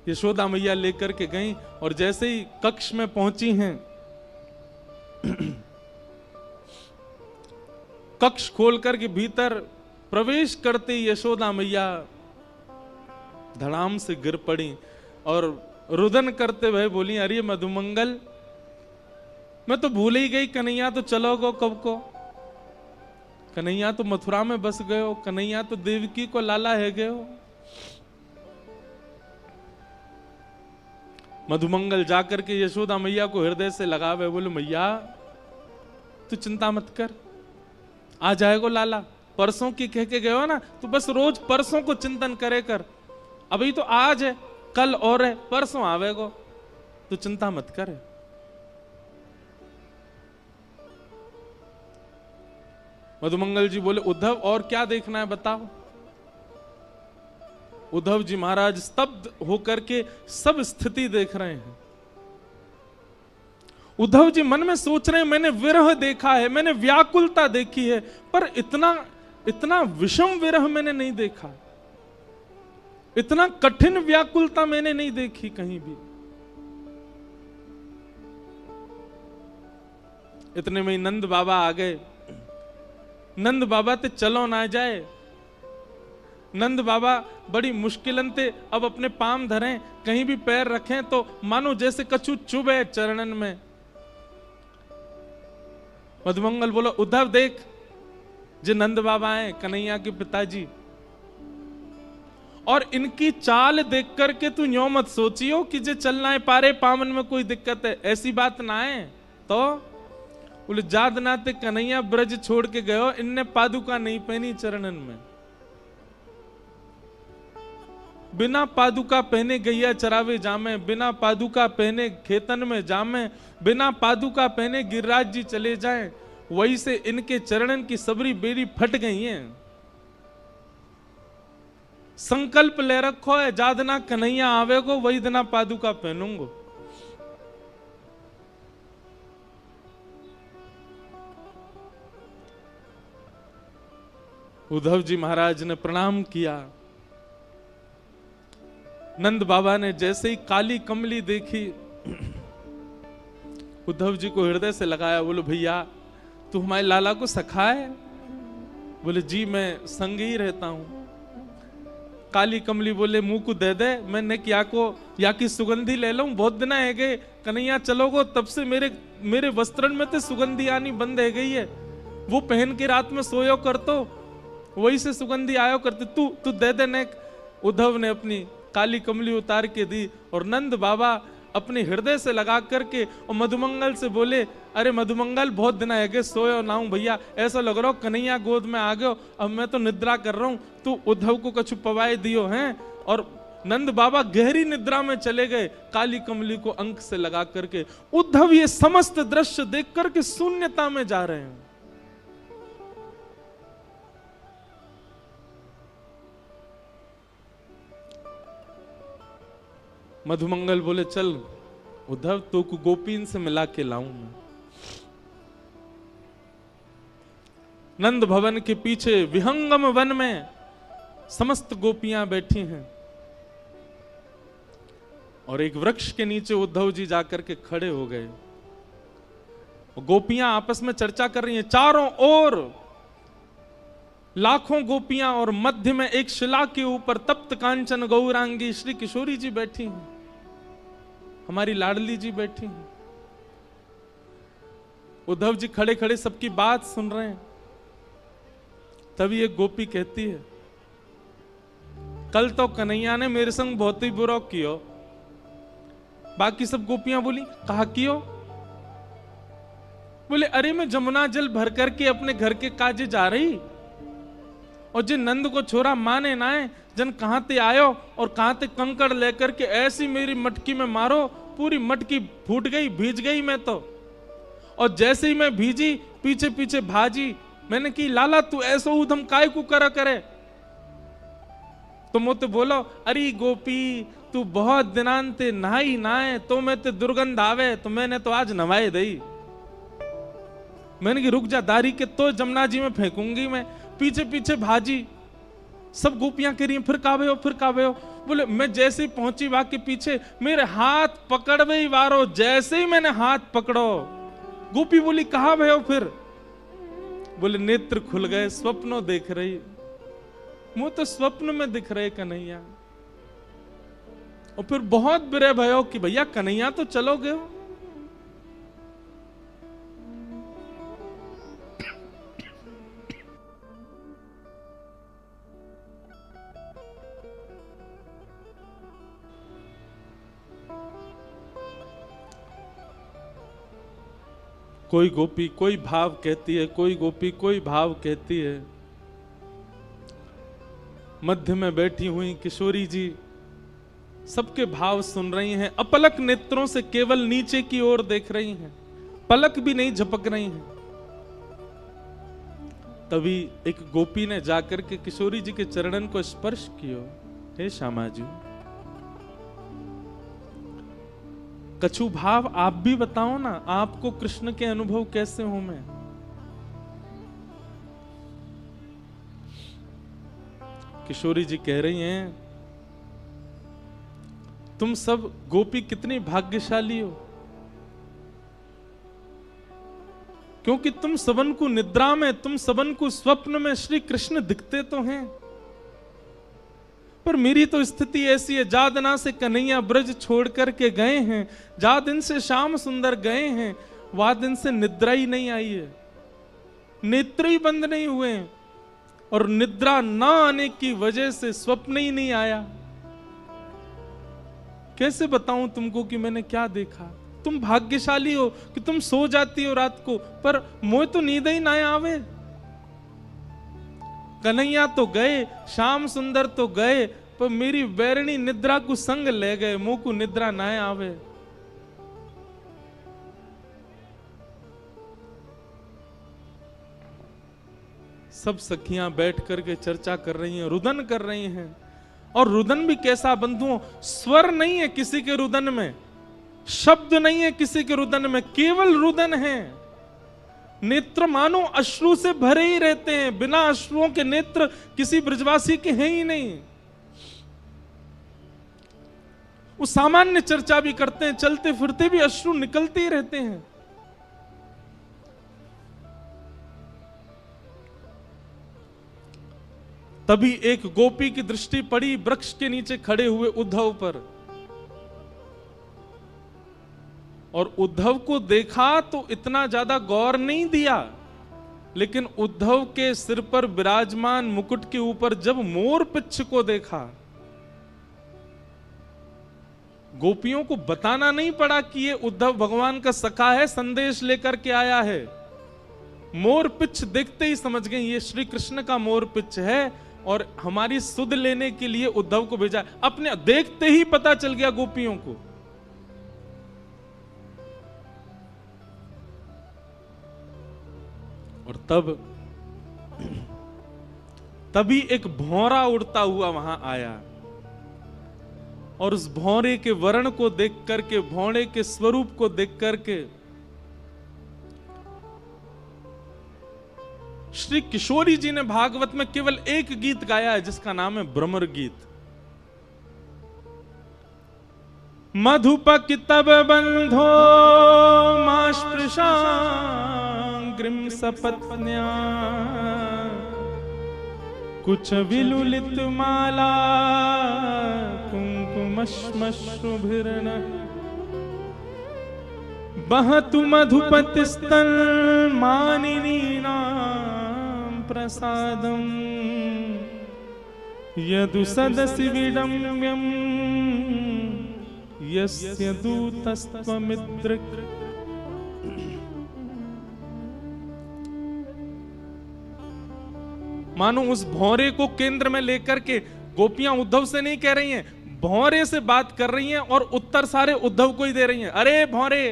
यशोदा मैया लेकर के गई और जैसे ही कक्ष में पहुंची हैं, कक्ष खोलकर के भीतर प्रवेश करते ही यशोदा मैया धड़ाम से गिर पड़ी और रुदन करते हुए बोली, अरे मधुमंगल, मैं तो भूल ही गई, कन्हैया तो चलो गो कब को, कन्हैया तो मथुरा में बस गए हो, कन्हैया तो देवकी को लाला है गए हो। मधुमंगल जाकर के यशोदा मैया को हृदय से लगावे, बोले मैया तू चिंता मत कर, आ जाएगा लाला, परसों की कह के गए हो ना, तो बस रोज परसों को चिंतन करे कर, अभी तो आज है, कल और है, परसों आवेगो, तू चिंता मत कर। मधुमंगल जी बोले, उद्धव और क्या देखना है बताओ। उद्धव जी महाराज स्तब्ध होकर के सब स्थिति देख रहे हैं। उद्धव जी मन में सोच रहे हैं, मैंने विरह देखा है, मैंने व्याकुलता देखी है, पर इतना विषम विरह मैंने नहीं देखा, इतना कठिन व्याकुलता मैंने नहीं देखी कहीं भी। इतने में नंद बाबा आ गए। नंद बाबा ते चलो ना जाए, नंद बाबा बड़ी मुश्किलन ते अब अपने पाम धरें, कहीं भी पैर रखें तो मानो जैसे कछु चुभे चरणन में। मधुमंगल बोलो, उद्धव देख, जे नंद बाबा हैं कन्हैया के पिताजी, और इनकी चाल देख करके तू यूं मत सोचियो कि जे चलना है पारे पावन में कोई दिक्कत है, ऐसी बात ना है। तो बोले, जाद नाते कन्हैया ब्रज छोड़ के गयो, इनने पादुका नहीं पहनी चरणन में, बिना पादुका पहने गैया चरावे जामे, बिना पादुका पहने खेतन में जामे, बिना पादुका पहने गिरिराज जी चले जाएं, वही से इनके चरणन की सबरी बेरी फट गई हैं। संकल्प ले रखो है, जादना कन्हैया आवेगो वही दिना पादुका पहनूंगो। उद्धव जी महाराज ने प्रणाम किया। नंद बाबा ने जैसे ही काली कमली देखी, उद्धव जी को हृदय से लगाया, बोलो भैया तू हमारे लाला को सखा है? बोले जी मैं संग ही रहता हूं। काली कमली बोले, मुंह को दे दे, मैंने क्या को या की सुगंधी ले लूं, बहुत दिन है गए कन्हैया चलोगो, तब से मेरे वस्त्रन में तो सुगंधी आनी बंद है गई है, वो पहन के रात में सोयो कर तो वही से सुगंधी आयो करते, तू दे दे ने। उद्धव ने अपनी काली कमली उतार के दी और नंद बाबा अपने हृदय से लगा करके और मधुमंगल से बोले, अरे मधुमंगल बहुत दिन है गए, सोयो ना हूं भैया, ऐसा लग रहा हो कन्हैया गोद में आ गयो, अब मैं तो निद्रा कर रहा हूं, तू उद्धव को कछु पवाए दियो हैं। और नंद बाबा गहरी निद्रा में चले गए, काली कमली को अंक से लगा करके। उद्धव ये समस्त दृश्य देख करके शून्यता में जा रहे हैं। मधुमंगल बोले, चल उद्धव तो को गोपीन से मिला के लाऊं मैं। नंद भवन के पीछे विहंगम वन में समस्त गोपियां बैठी हैं और एक वृक्ष के नीचे उद्धव जी जाकर के खड़े हो गए। गोपियां आपस में चर्चा कर रही हैं, चारों ओर लाखों गोपियां और मध्य में एक शिला के ऊपर तप्त कांचन गौरांगी श्री किशोरी जी बैठी हैं, हमारी लाडली जी बैठी हैं। उद्धव जी खड़े खड़े सबकी बात सुन रहे हैं। तभी एक गोपी कहती है, कल तो कन्हैया ने मेरे संग बहुत ही बुरा किया। बाकी सब गोपियां बोली, कहा कियो? बोले, अरे मैं जमुना जल भर करके अपने घर के काजे जा रही और जिन नंद को छोरा माने ना है, जन कहां ते आयो और कहां ते कंकड़ लेकर के ऐसी मेरी मटकी में मारो, पूरी मटकी फूट गई, भीज गई मैं तो। और जैसे ही मैं भीजी, पीछे पीछे भाजी, मैंने की लाला तू ऐसो उधम काय को करा करे? तो मुझे बोलो, अरे गोपी तू बहुत दिनांते नहाई नाए तो मैं ते दुर्गंध आवे, तो मैंने तो आज नवाए दई। मैंने कि रुक जा, दारी के तो जमुना जी में फेंकूंगी मैं। पीछे पीछे भाजी, सब गोपियां कह रही हैं फिर कावे हो, फिर कावे हो। बोले मैं जैसे ही पहुंची वाह के पीछे, मेरे हाथ पकड़ ही वारो। जैसे ही मैंने हाथ पकड़ो, गोपी बोली कहां भय हो फिर? बोले नेत्र खुल गए, स्वप्नों देख रही। मुंह तो स्वप्न में दिख रहे कन्हैया। और फिर बहुत बुरे भयो कि भैया कन्हैया तो चलोगे हो। कोई गोपी कोई भाव कहती है, कोई गोपी कोई भाव कहती है। मध्य में बैठी हुई किशोरी जी सबके भाव सुन रही हैं, अपलक नेत्रों से केवल नीचे की ओर देख रही हैं, पलक भी नहीं झपक रही हैं। तभी एक गोपी ने जाकर के किशोरी जी के चरणन को स्पर्श किया। हे श्यामा जी, कछु भाव आप भी बताओ ना, आपको कृष्ण के अनुभव कैसे हो? मैं किशोरी जी कह रही हैं, तुम सब गोपी कितनी भाग्यशाली हो, क्योंकि तुम सबन को निद्रा में, तुम सबन को स्वप्न में श्री कृष्ण दिखते तो हैं। पर मेरी तो स्थिति ऐसी है, जा दिना से कन्हैया ब्रज छोड़ करके गए हैं, जा दिन से श्याम सुंदर गए हैं, वह दिन से निद्रा ही नहीं आई है, नेत्र ही बंद नहीं हुए हैं, और निद्रा ना आने की वजह से स्वप्न ही नहीं आया। कैसे बताऊं तुमको कि मैंने क्या देखा? तुम भाग्यशाली हो कि तुम सो जाती हो रात को, पर मोह तो नींद ही ना आवे। कन्हैया तो गए, श्याम सुंदर तो गए, पर मेरी बैरणी निद्रा को संग ले गए, मुंह को निद्रा ना आवे। सब सखियां बैठ करके चर्चा कर रही हैं, रुदन कर रही हैं। और रुदन भी कैसा बंधुओं, स्वर नहीं है किसी के रुदन में, शब्द नहीं है किसी के रुदन में, केवल रुदन है। नेत्र मानो अश्रु से भरे ही रहते हैं, बिना अश्रुओं के नेत्र किसी ब्रजवासी के हैं ही नहीं। वो सामान्य चर्चा भी करते हैं, चलते फिरते भी अश्रु निकलते ही रहते हैं। तभी एक गोपी की दृष्टि पड़ी वृक्ष के नीचे खड़े हुए उद्धव पर, और उद्धव को देखा तो इतना ज्यादा गौर नहीं दिया, लेकिन उद्धव के सिर पर विराजमान मुकुट के ऊपर जब मोर पिच्छ को देखा, गोपियों को बताना नहीं पड़ा कि ये उद्धव भगवान का सखा है, संदेश लेकर के आया है। मोर पिच्छ देखते ही समझ गए ये श्री कृष्ण का मोर पिच्छ है, और हमारी सुध लेने के लिए उद्धव को भेजा। अपने देखते ही पता चल गया गोपियों को। और तभी एक भौरा उड़ता हुआ वहां आया, और उस भौरे के वर्ण को देख करके, भौरे के स्वरूप को देख करके श्री किशोरी जी ने भागवत में केवल एक गीत गाया है, जिसका नाम है भ्रमर गीत। मधुपक तब बंधो मास्पृशांग्रिम सपत्न्या, कुछ विलुलित माला कुंकुमश्मश्रुभिर्न, बहतु मधुपतिस्तन मानिनीनां प्रसादं, यदु सदसि विडम्यं यस्य दूतस्त्वमिद्रिक्। मानो उस भौरे को केंद्र में लेकर के गोपियां उद्धव से नहीं कह रही हैं, भौरे से बात कर रही हैं, और उत्तर सारे उद्धव को ही दे रही हैं। अरे भौरे,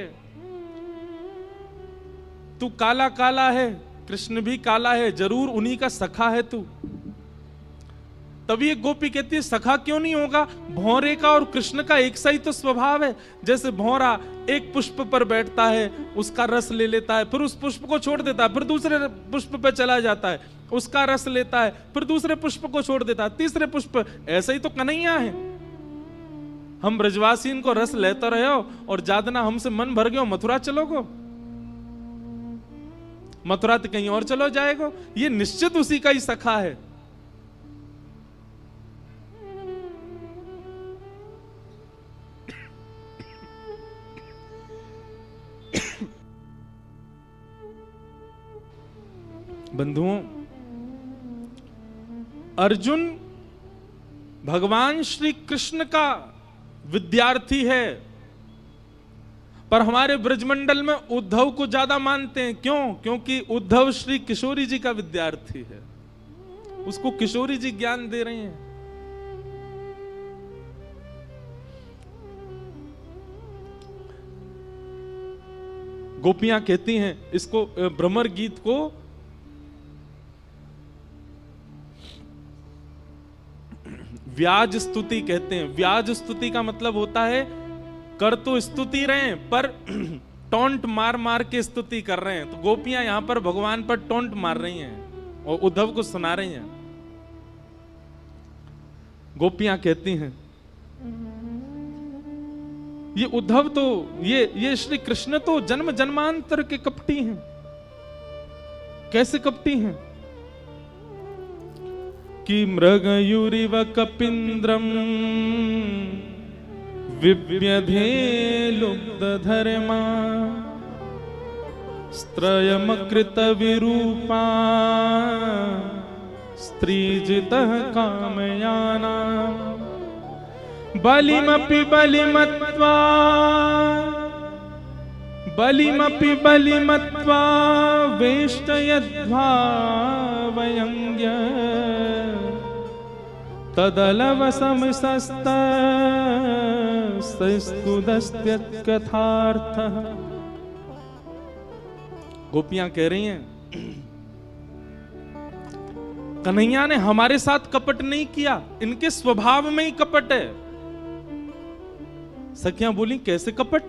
तू काला काला है, कृष्ण भी काला है, जरूर उन्हीं का सखा है तू। तभी एक गोपी कहती है सखा क्यों नहीं होगा, भौरे का और कृष्ण का एक सा ही तो स्वभाव है। जैसे भौरा एक पुष्प पर बैठता है, उसका रस ले लेता है, फिर उस पुष्प को छोड़ देता है, फिर दूसरे पुष्प पर चला जाता है, उसका रस लेता है, फिर दूसरे पुष्प को छोड़ देता है, तीसरे पुष्प। ऐसा ही तो कन्हैया है। हम ब्रजवासी को रस लेते रहे हो और जादना हमसे मन भर गयो, मथुरा चलोगो, मथुरा तो कहीं और चलो जाएगो। ये निश्चित उसी का ही सखा है। बंधुओं, अर्जुन भगवान श्री कृष्ण का विद्यार्थी है, पर हमारे ब्रजमंडल में उद्धव को ज्यादा मानते हैं। क्यों? क्योंकि उद्धव श्री किशोरी जी का विद्यार्थी है, उसको किशोरी जी ज्ञान दे रहे हैं। गोपियां कहती हैं इसको, भ्रमर गीत को व्याज स्तुति कहते हैं। व्याज स्तुति का मतलब होता है कर तो स्तुति रहे हैं पर टोंट मार मार के स्तुति कर रहे हैं। तो गोपियां यहां पर भगवान पर टोंट मार रही हैं और उद्धव को सुना रही हैं। गोपियां कहती हैं ये उद्धव तो, ये श्री कृष्ण तो जन्म जन्मांतर के कपटी हैं। कैसे कपटी हैं? कि मृगयुरिव कपिंद्रम विव्यधे लुब्धधर्मा स्त्रयमकृत विरूपा स्त्रीजितः कामयाना बलिमपि बलिमत्वा वेष्टयद्भावयङ्ग्य तदलवसमस्तस्तस्तुदस्त्यत्कथार्थः। गोपियां कह रही हैं कन्हैया ने हमारे साथ कपट नहीं किया, इनके स्वभाव में ही कपट है। सखियां बोली कैसे कपट?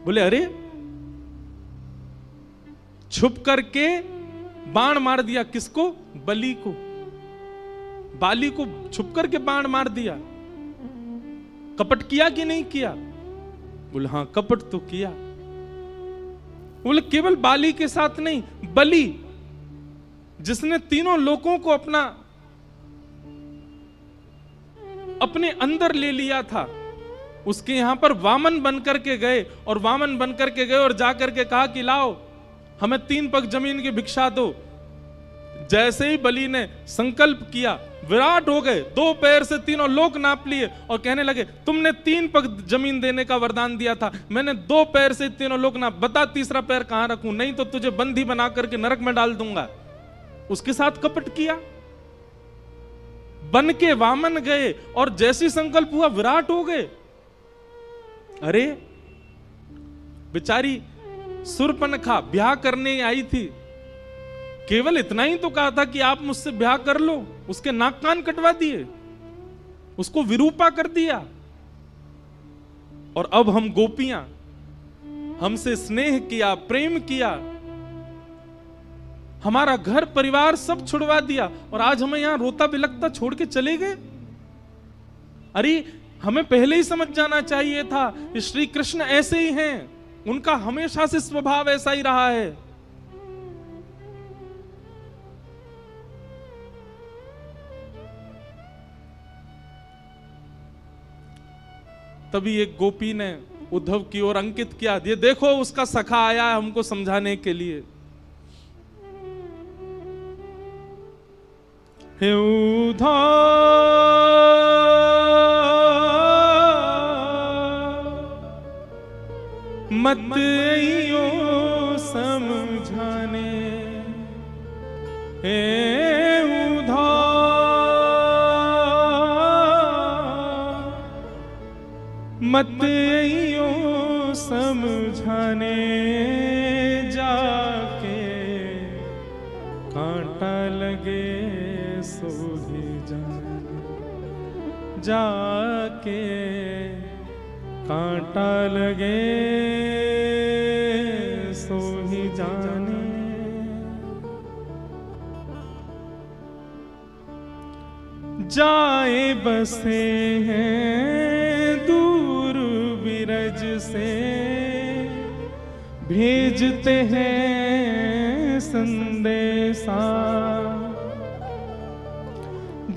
बोले अरे छुप करके बाण मार दिया। किसको? बलि को, बाली को छुप करके बाण मार दिया। कपट किया कि नहीं किया? बोले हाँ कपट तो किया। बोले केवल बाली के साथ नहीं, बलि जिसने तीनों लोगों को अपने अंदर ले लिया था, उसके यहां पर वामन बनकर के गए और वामन बनकर के गए और जाकर के कहा कि लाओ हमें 3 पग जमीन की भिक्षा दो। जैसे ही बलि ने संकल्प किया, विराट हो गए, 2 पैर से तीनों लोक नाप लिए और कहने लगे तुमने 3 पग जमीन देने का वरदान दिया था, मैंने 2 पैर से तीनों लोक नाप, बता तीसरा पैर कहां रखूं, नहीं तो तुझे बंदी बना करके नरक में डाल दूंगा। उसके साथ कपट किया। बन के वामन गए और जैसी संकल्प हुआ विराट हो गए। अरे बेचारी सुरपनखा ब्याह करने आई थी, केवल इतना ही तो कहा था कि आप मुझसे ब्याह कर लो, उसके नाक कान कटवा दिए, उसको विरूपा कर दिया। और अब हम गोपियां, हमसे स्नेह किया, प्रेम किया, हमारा घर परिवार सब छुड़वा दिया और आज हमें यहां रोता बिलखता छोड़ के चले गए। अरे हमें पहले ही समझ जाना चाहिए था, श्री कृष्ण ऐसे ही हैं, उनका हमेशा से स्वभाव ऐसा ही रहा है। तभी एक गोपी ने उद्धव की ओर अंकित किया, ये देखो उसका सखा आया है हमको समझाने के लिए। हे उद्धव मत आइयो समझाने, हे उद्धव मत आइयो समझाने, जाके कांटा लगे सो जाके कांटा लगे सो ही जाने। जाए बसे हैं दूर बिरज से, भेजते हैं संदेशा।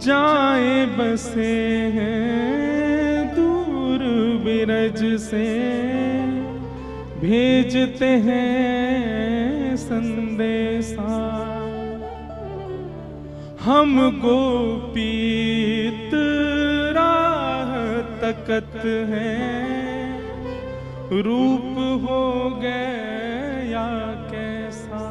जाए बसे हैं दूर बिरज से, भेजते हैं संदेशा। हम गोपीत राह तकत हैं, रूप हो गया कैसा।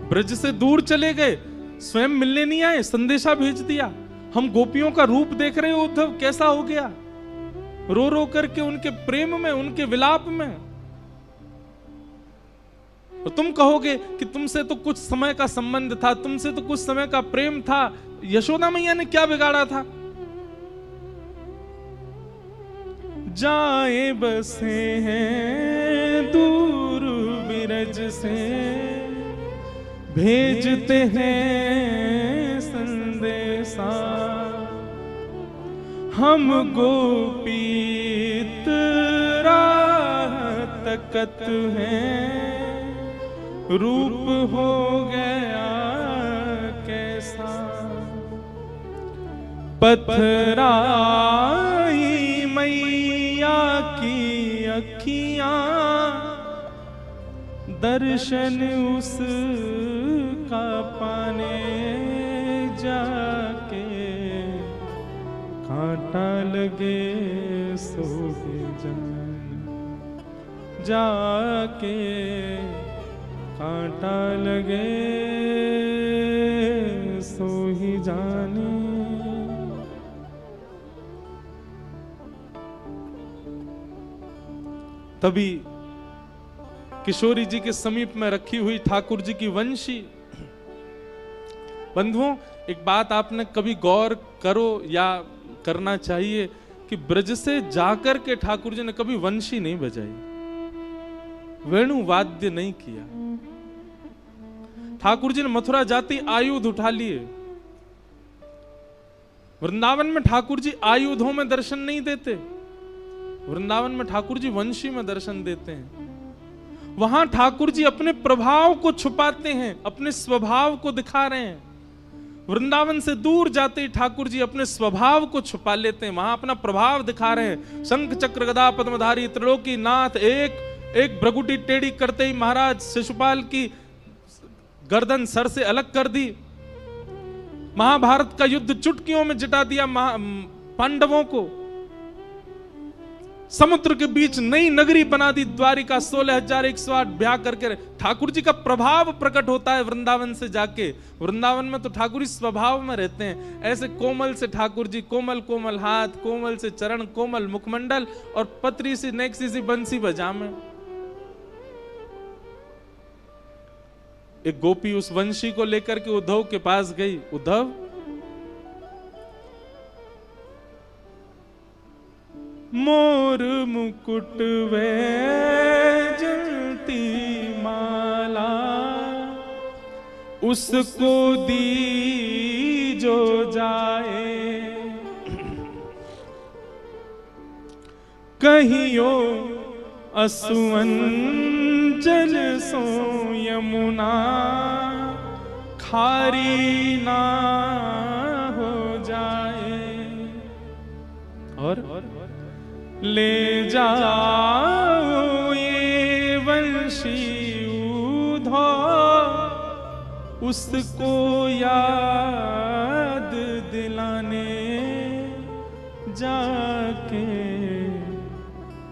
ब्रज से दूर चले गए, स्वयं मिलने नहीं आए, संदेशा भेज दिया। हम गोपियों का रूप देख रहे हो उद्धव, कैसा हो गया, रो रो करके उनके प्रेम में, उनके विलाप में। तो तुम कहोगे कि तुमसे तो कुछ समय का संबंध था, तुमसे तो कुछ समय का प्रेम था, यशोदा मैया ने क्या बिगाड़ा था। जाए बसे हैं दूर बिरज से, भेजते हैं संदेशा। हम गोपीत राह तकत हैं, रूप हो गया कैसा। पथराई मैया की अखियां, दर्शन उसका पाने जाके कांटा लगे सो ही जाने। जाके कांटा लगे सो ही जाने। तभी किशोरी जी के समीप में रखी हुई ठाकुर जी की वंशी। बंधुओं, एक बात आपने कभी गौर करो या करना चाहिए कि ब्रज से जाकर के ठाकुर जी ने कभी वंशी नहीं बजाई, वेणु वाद्य नहीं किया। ठाकुर जी ने मथुरा जाती आयुध उठा लिए। वृंदावन में ठाकुर जी आयुधों में दर्शन नहीं देते, वृंदावन में ठाकुर जी वंशी में दर्शन देते हैं। वहां ठाकुर जी अपने प्रभाव को छुपाते हैं, अपने स्वभाव को दिखा रहे हैं। वृंदावन से दूर जाते ही ठाकुर जी अपने स्वभाव को छुपा लेते हैं, वहां अपना प्रभाव दिखा रहे हैं। शंख चक्र गदा पद्मधारी त्रिलोकी नाथ, एक भ्रगुटी टेढ़ी करते ही महाराज शिशुपाल की गर्दन सर से अलग कर दी। महाभारत का युद्ध चुटकियों में जिता दिया पांडवों को। समुद्र के बीच नई नगरी बना दी द्वारिका, 16,108 ब्याह करके। ठाकुर जी का प्रभाव प्रकट होता है वृंदावन से जाके। वृंदावन में तो ठाकुर जी स्वभाव में रहते हैं। ऐसे कोमल से ठाकुर जी, कोमल कोमल हाथ, कोमल से चरण, कोमल मुखमंडल और पतरी सी नेक्सी सी बंसी बजामे। एक गोपी उस वंशी को लेकर के उद्धव के पास गई। उद्धव, मोर मुकुट वैजयंती माला, उसको दी जो जाए। कहियो असुवन जल सो यमुना, खारी ना हो जाए। और ले जाओ ये वंशी उद्धव, उसको याद दिलाने जाके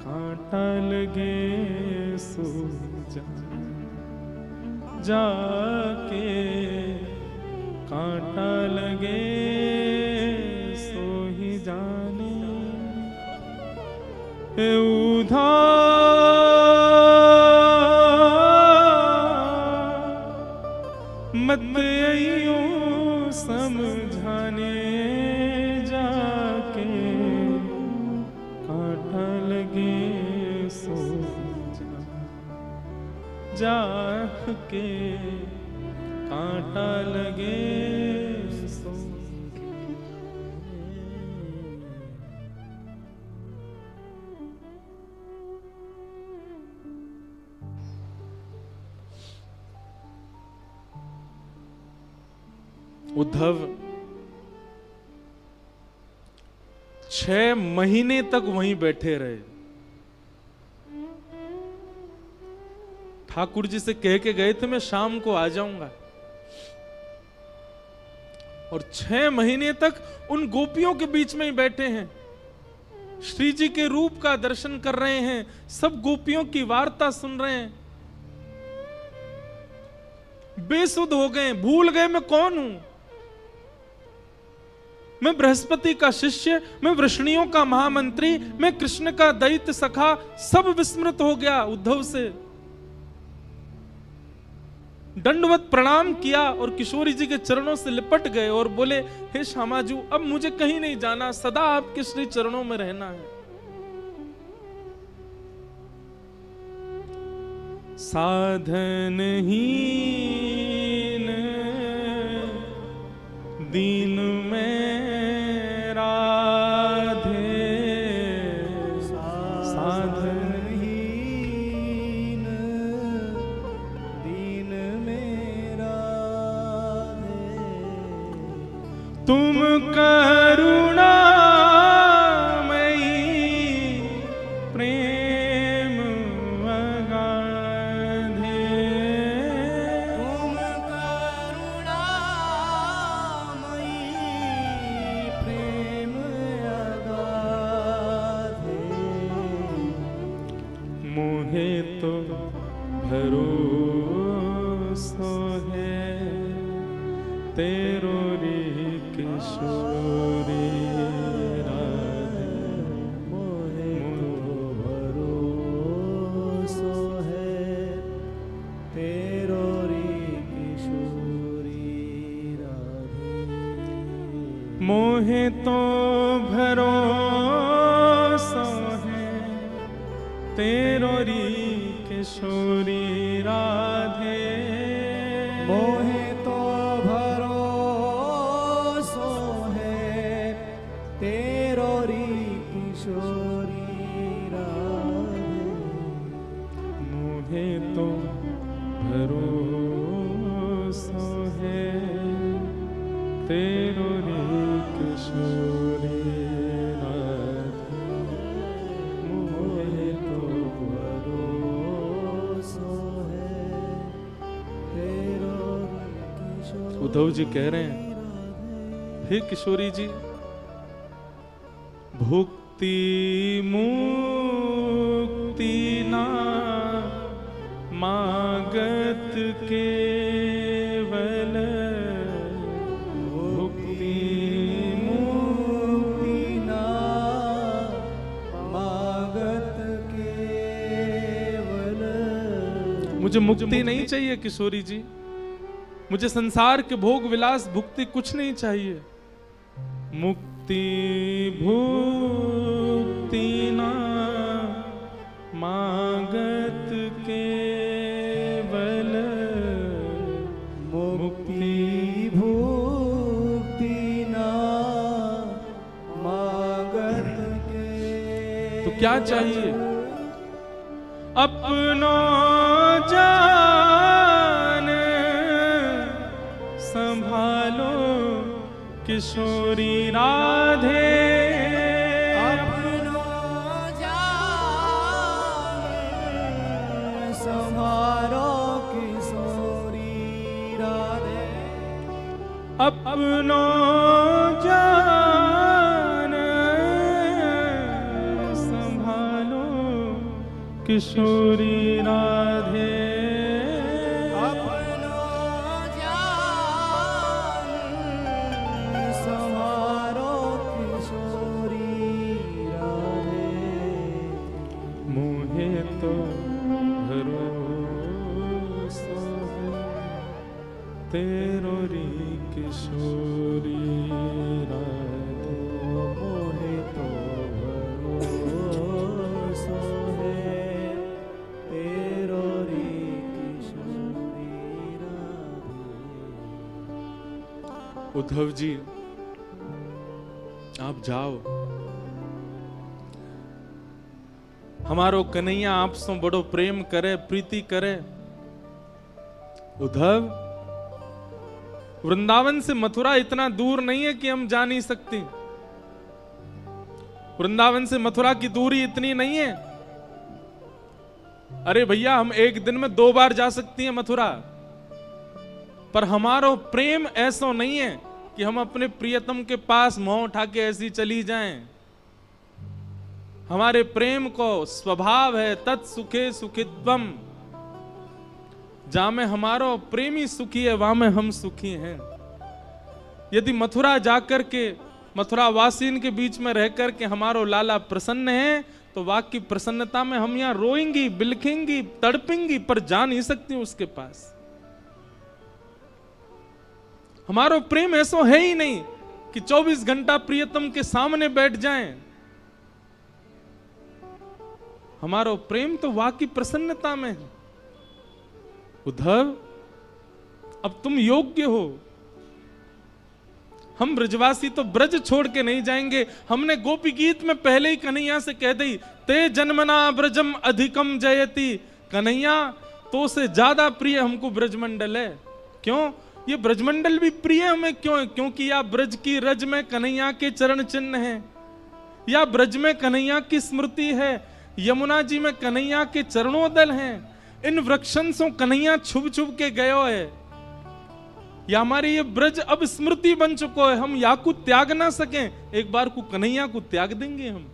कांटा लगे सो जाने। जाके कांटा लगे सो ही जाने। उद्धव मत आइयो समझाने, जाके कांटा लगे सो। उद्धव 6 महीने तक वहीं बैठे रहे। ठाकुर जी से कह के गए थे मैं शाम को आ जाऊंगा, और 6 महीने तक उन गोपियों के बीच में ही बैठे हैं, श्री जी के रूप का दर्शन कर रहे हैं, सब गोपियों की वार्ता सुन रहे हैं। बेसुध हो गए, भूल गए मैं कौन हूं। मैं बृहस्पति का शिष्य, मैं वृष्णियों का महामंत्री, मैं कृष्ण का दैत्य सखा, सब विस्मृत हो गया उद्धव से। दंडवत प्रणाम किया और किशोरी जी के चरणों से लिपट गए और बोले, हे श्यामाजू, अब मुझे कहीं नहीं जाना, सदा आपके श्री चरणों में रहना है। साधनहीन दीन में राधे, साधनहीन दीन में राधे, तुम करुणामयी प्रेम अगाधे, तुम करुणामयी प्रेम अगाधे, मोहे तो भरोसा है तेरो रे किशोरी राधे, मोहे तो भरोसा है तेरो रे किशोरी राधे, मोहे तो भरोसा है तेरो री किशोरी राधे, मोहे तो भरोसा है तेरो री किशोरी राधे, मोहे तो भरोसा है तेरो री किशोरी राधे, मोहे तो भरोसा है तेरो री किशोरी। उद्धव जी कह रहे हैं, हे किशोरी जी, भुक्ति मुक्ति ना मागत केवल, भुक्ति मुक्ति ना मागत केवल। मुझे मुक्ति नहीं चाहिए किशोरी जी, मुझे संसार के भोग विलास भुक्ति कुछ नहीं चाहिए। मुक्ति भुक्ति ना मागत केवल, मुक्ति भुक्ति ना मागत केवल। तो क्या चाहिए? अपनो जान संभालो किशोरी राधे, अपनो जान संभालो किशोरी राधे, अपनो जान संभालो किशोरी राधे, तेरो री किशोरी राधे, मोहे तो भरोसा है तेरो री उद्धव जी आप जाओ, हमारो कन्हैया आपसे बड़ो प्रेम करे, प्रीति करे। उद्धव, वृंदावन से मथुरा इतना दूर नहीं है कि हम जा नहीं सकते। वृंदावन से मथुरा की दूरी इतनी नहीं है। अरे भैया, हम एक दिन में 2 बार जा सकती हैं मथुरा, पर हमारा प्रेम ऐसा नहीं है कि हम अपने प्रियतम के पास मुंह उठा के ऐसी चली जाएं। हमारे प्रेम को स्वभाव है तत्सुखे सुखित्वम, जहां में हमारो प्रेमी सुखी है वहां में हम सुखी हैं। यदि मथुरा जाकर के मथुरा वासीन के बीच में रहकर के हमारो लाला प्रसन्न है, तो वाक की प्रसन्नता में हम यहां रोएंगी, बिलखेंगी, तड़पेंगी, पर जा नहीं सकती उसके पास। हमारो प्रेम ऐसा है ही नहीं कि 24 घंटा प्रियतम के सामने बैठ जाएं। हमारो प्रेम तो वाक की प्रसन्नता में है। उद्धव, अब तुम योग्य हो। हम ब्रजवासी तो ब्रज छोड़ के नहीं जाएंगे। हमने गोपी गीत में पहले ही कन्हैया से कह दी, ते जन्मना ब्रजम अधिकम जयति। कन्हैया, तो से ज्यादा प्रिय हमको ब्रजमंडल है। क्यों? ये ब्रजमंडल भी प्रिय हमें क्यों है? क्योंकि या ब्रज की रज में कन्हैया के चरण चिन्ह हैं, या ब्रज में कन्हैया की स्मृति है, यमुना जी में कन्हैया के चरणोदल हैं। इन वृक्षन से कन्हैया छुप छुप के गयो है। या हमारे ये ब्रज अब स्मृति बन चुको है, हम या को त्याग ना सकें, एक बार को कन्हैया को त्याग देंगे हम।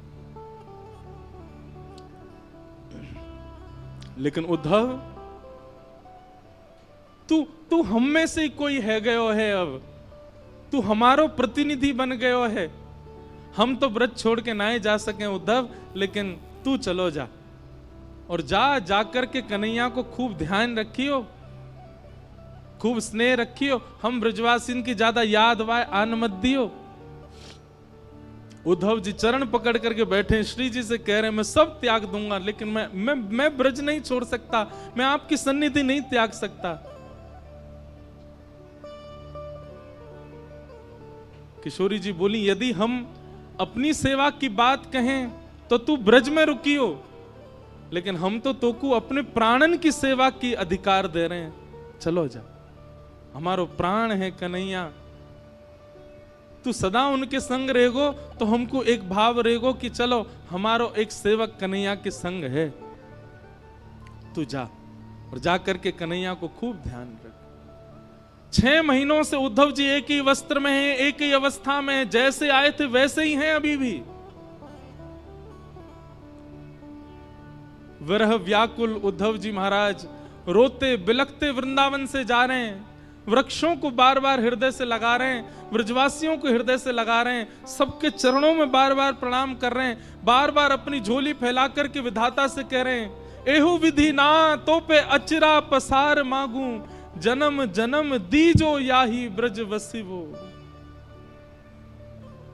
लेकिन उद्धव, तू हम में से कोई है गयो है। अब तू हमारो प्रतिनिधि बन गयो है। हम तो ब्रज छोड़ के ना ही जा सके उद्धव, लेकिन तू चलो जा, और जा कर के कन्हैया को खूब ध्यान रखियो, खूब स्नेह रखियो। हम ब्रजवासिन की ज्यादा याद वाय आन मत दियो। उद्धव जी चरण पकड़ करके बैठे, श्री जी से कह रहे हैं मैं सब त्याग दूंगा, लेकिन मैं ब्रज नहीं छोड़ सकता, मैं आपकी सन्निधि नहीं त्याग सकता। किशोरी जी बोली, यदि हम अपनी सेवा की बात कहें तो तू ब्रज में रुकियो, लेकिन हम तो तोकू अपने प्राणन की सेवा की अधिकार दे रहे हैं। चलो जा, हमारो प्राण है कन्हैया, तू सदा उनके संग रहेगो तो हमको एक भाव रहेगो कि चलो हमारो एक सेवक कन्हैया के संग है। तू जा, और जा करके कन्हैया को खूब ध्यान रख। 6 महीनों से उद्धव जी एक ही वस्त्र में हैं, एक ही अवस्था में हैं, जैसे आए थे वैसे ही हैं अभी भी। विरह व्याकुल उद्धव जी महाराज रोते बिलखते वृंदावन से जा रहे हैं। वृक्षों को बार बार हृदय से लगा रहे हैं, ब्रजवासियों को हृदय से लगा रहे हैं, सबके चरणों में बार बार प्रणाम कर रहे हैं, बार बार अपनी झोली फैला करके विधाता से कह रहे हैं, एहु विधि ना तो पे अचिरा पसार मांगू, जन्म जन्म दीजो याही ब्रज वसिवो।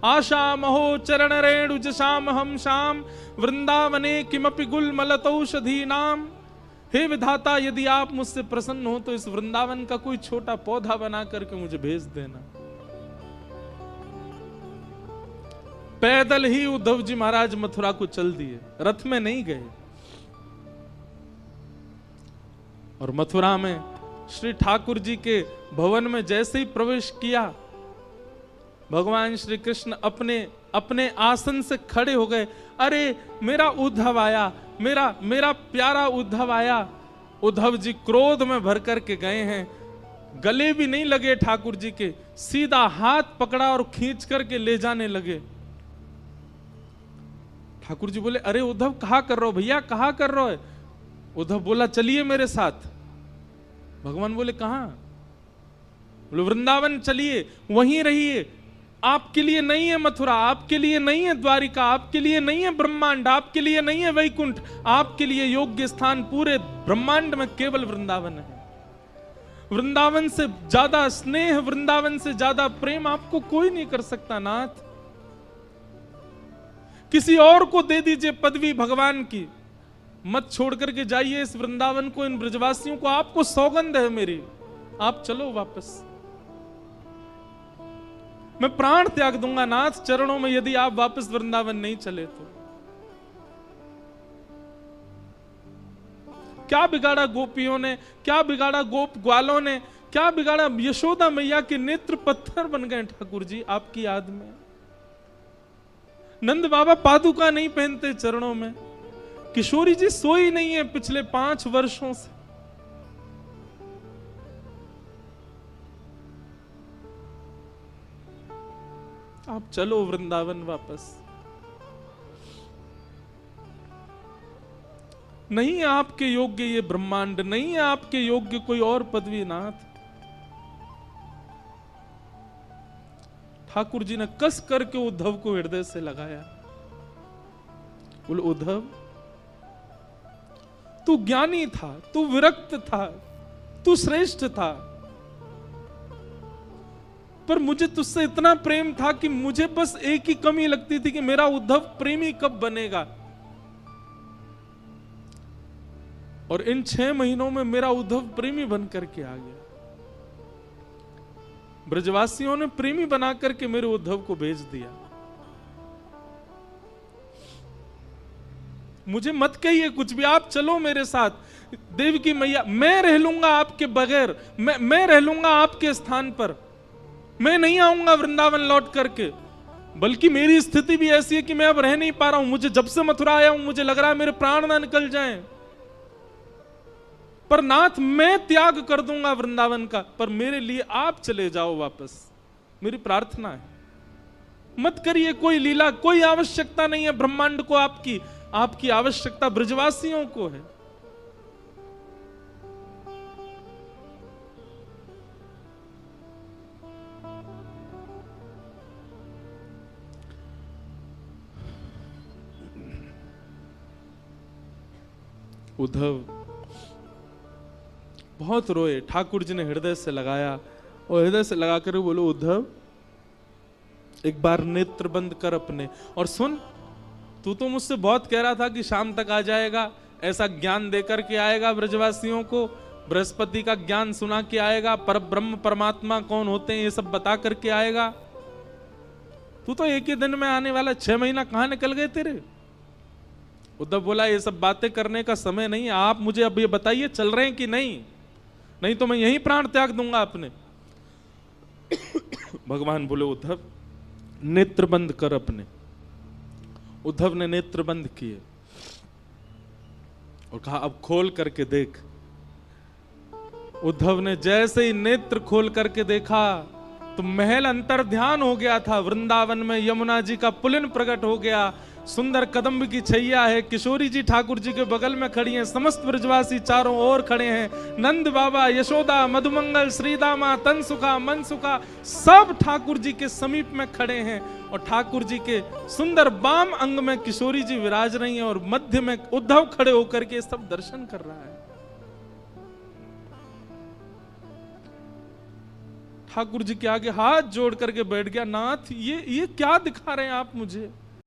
आशा महो चरण रेणु जशाम हम शाम, वृंदावने किमपि गुल मलतौषधि नाम। हे विधाता, यदि आप मुझसे प्रसन्न हो तो इस वृंदावन का कोई छोटा पौधा बना करके मुझे भेज देना। पैदल ही उद्धव जी महाराज मथुरा को चल दिए, रथ में नहीं गए। और मथुरा में श्री ठाकुर जी के भवन में जैसे ही प्रवेश किया, भगवान श्री कृष्ण अपने आसन से खड़े हो गए। अरे मेरा उद्धव आया, मेरा प्यारा उद्धव आया। उद्धव जी क्रोध में भर करके गए हैं, गले भी नहीं लगे ठाकुर जी के, सीधा हाथ पकड़ा और खींच करके ले जाने लगे। ठाकुर जी बोले, अरे उद्धव कहाँ कर रहे हो भैया, कहाँ कर रहे हो? उद्धव बोला, चलिए मेरे साथ। भगवान बोले, कहाँ? बोले, वृंदावन चलिए, वहीं रहिए। आपके लिए नहीं है मथुरा, आपके लिए नहीं है द्वारिका, आपके लिए नहीं है ब्रह्मांड, आपके लिए नहीं है वैकुंठ, आपके लिए योग्य स्थान पूरे ब्रह्मांड में केवल वृंदावन है। वृंदावन से ज्यादा स्नेह, वृंदावन से ज्यादा प्रेम आपको कोई नहीं कर सकता नाथ। किसी और को दे दीजिए पदवी भगवान की, मत छोड़ करके जाइए इस वृंदावन को, इन ब्रजवासियों को। आपको सौगंध है मेरी, आप चलो वापस। मैं प्राण त्याग दूंगा नाथ चरणों में यदि आप वापस वृंदावन नहीं चले तो। क्या बिगाड़ा गोपियों ने, क्या बिगाड़ा गोप ग्वालों ने, क्या बिगाड़ा? यशोदा मैया के नेत्र पत्थर बन गए ठाकुर जी आपकी याद में। नंद बाबा पादुका नहीं पहनते चरणों में। किशोरी जी सोई नहीं है पिछले 5 वर्षों से। आप चलो वृंदावन वापस। नहीं है आपके योग्य ये ब्रह्मांड, नहीं है आपके योग्य कोई और पदवी नाथ। ठाकुर जी ने कस करके उद्धव को हृदय से लगाया। बोले उद्धव तू ज्ञानी था, तू विरक्त था, तू श्रेष्ठ था, पर मुझे तुझसे इतना प्रेम था कि मुझे बस एक ही कमी लगती थी कि मेरा उद्धव प्रेमी कब बनेगा। और इन 6 महीनों में मेरा उद्धव प्रेमी बन करके आ गया। ब्रजवासियों ने प्रेमी बना करके मेरे उद्धव को भेज दिया। मुझे मत कहिए कुछ भी, आप चलो मेरे साथ। देवकी मैया, मैं रह लूंगा आपके बगैर, मैं रह लूंगा आपके स्थान पर। मैं नहीं आऊंगा वृंदावन लौट करके, बल्कि मेरी स्थिति भी ऐसी है कि मैं अब रह नहीं पा रहा हूं। मुझे जब से मथुरा आया हूं मुझे लग रहा है मेरे प्राण ना निकल जाएं। पर नाथ मैं त्याग कर दूंगा वृंदावन का, पर मेरे लिए आप चले जाओ वापस, मेरी प्रार्थना है। मत करिए कोई लीला, कोई आवश्यकता नहीं है ब्रह्मांड को आपकी, आपकी आवश्यकता ब्रजवासियों को है। उद्धव बहुत रोए। ठाकुर जी ने हृदय से लगाया और हृदय से लगाकर बोलो उद्धव एक बार नेत्र बंद कर अपने और सुन। तू तो मुझसे बहुत कह रहा था कि शाम तक आ जाएगा, ऐसा ज्ञान देकर के आएगा ब्रजवासियों को, बृहस्पति का ज्ञान सुना के आएगा, पर ब्रह्म परमात्मा कौन होते हैं ये सब बता करके आएगा। तू तो एक ही दिन में आने वाला, 6 महीना कहां निकल गए तेरे? उद्धव बोला ये सब बातें करने का समय नहीं है, आप मुझे अब ये बताइए चल रहे हैं कि नहीं, नहीं तो मैं यहीं प्राण त्याग दूंगा अपने। भगवान बोले उद्धव नेत्र बंद कर अपने। उद्धव ने नेत्र बंद किए और कहा अब खोल करके देख। उद्धव ने जैसे ही नेत्र खोल करके देखा तो महल अंतर ध्यान हो गया था। वृंदावन में यमुना जी का पुलिन प्रकट हो गया, सुंदर कदम्ब की छैया है, किशोरी जी ठाकुर जी के बगल में खड़ी हैं, समस्त ब्रजवासी चारों ओर खड़े हैं, नंद बाबा, यशोदा, मधुमंगल, श्रीदामा, तनसुखा, मनसुखा सब ठाकुर जी के समीप में खड़े हैं। और ठाकुर जी के सुंदर बाम अंग में किशोरी जी विराज रही हैं और मध्य में उद्धव खड़े होकर के सब दर्शन कर रहा है। ठाकुर जी के आगे हाथ जोड़ करके बैठ गया, नाथ ये क्या दिखा रहे हैं आप मुझे?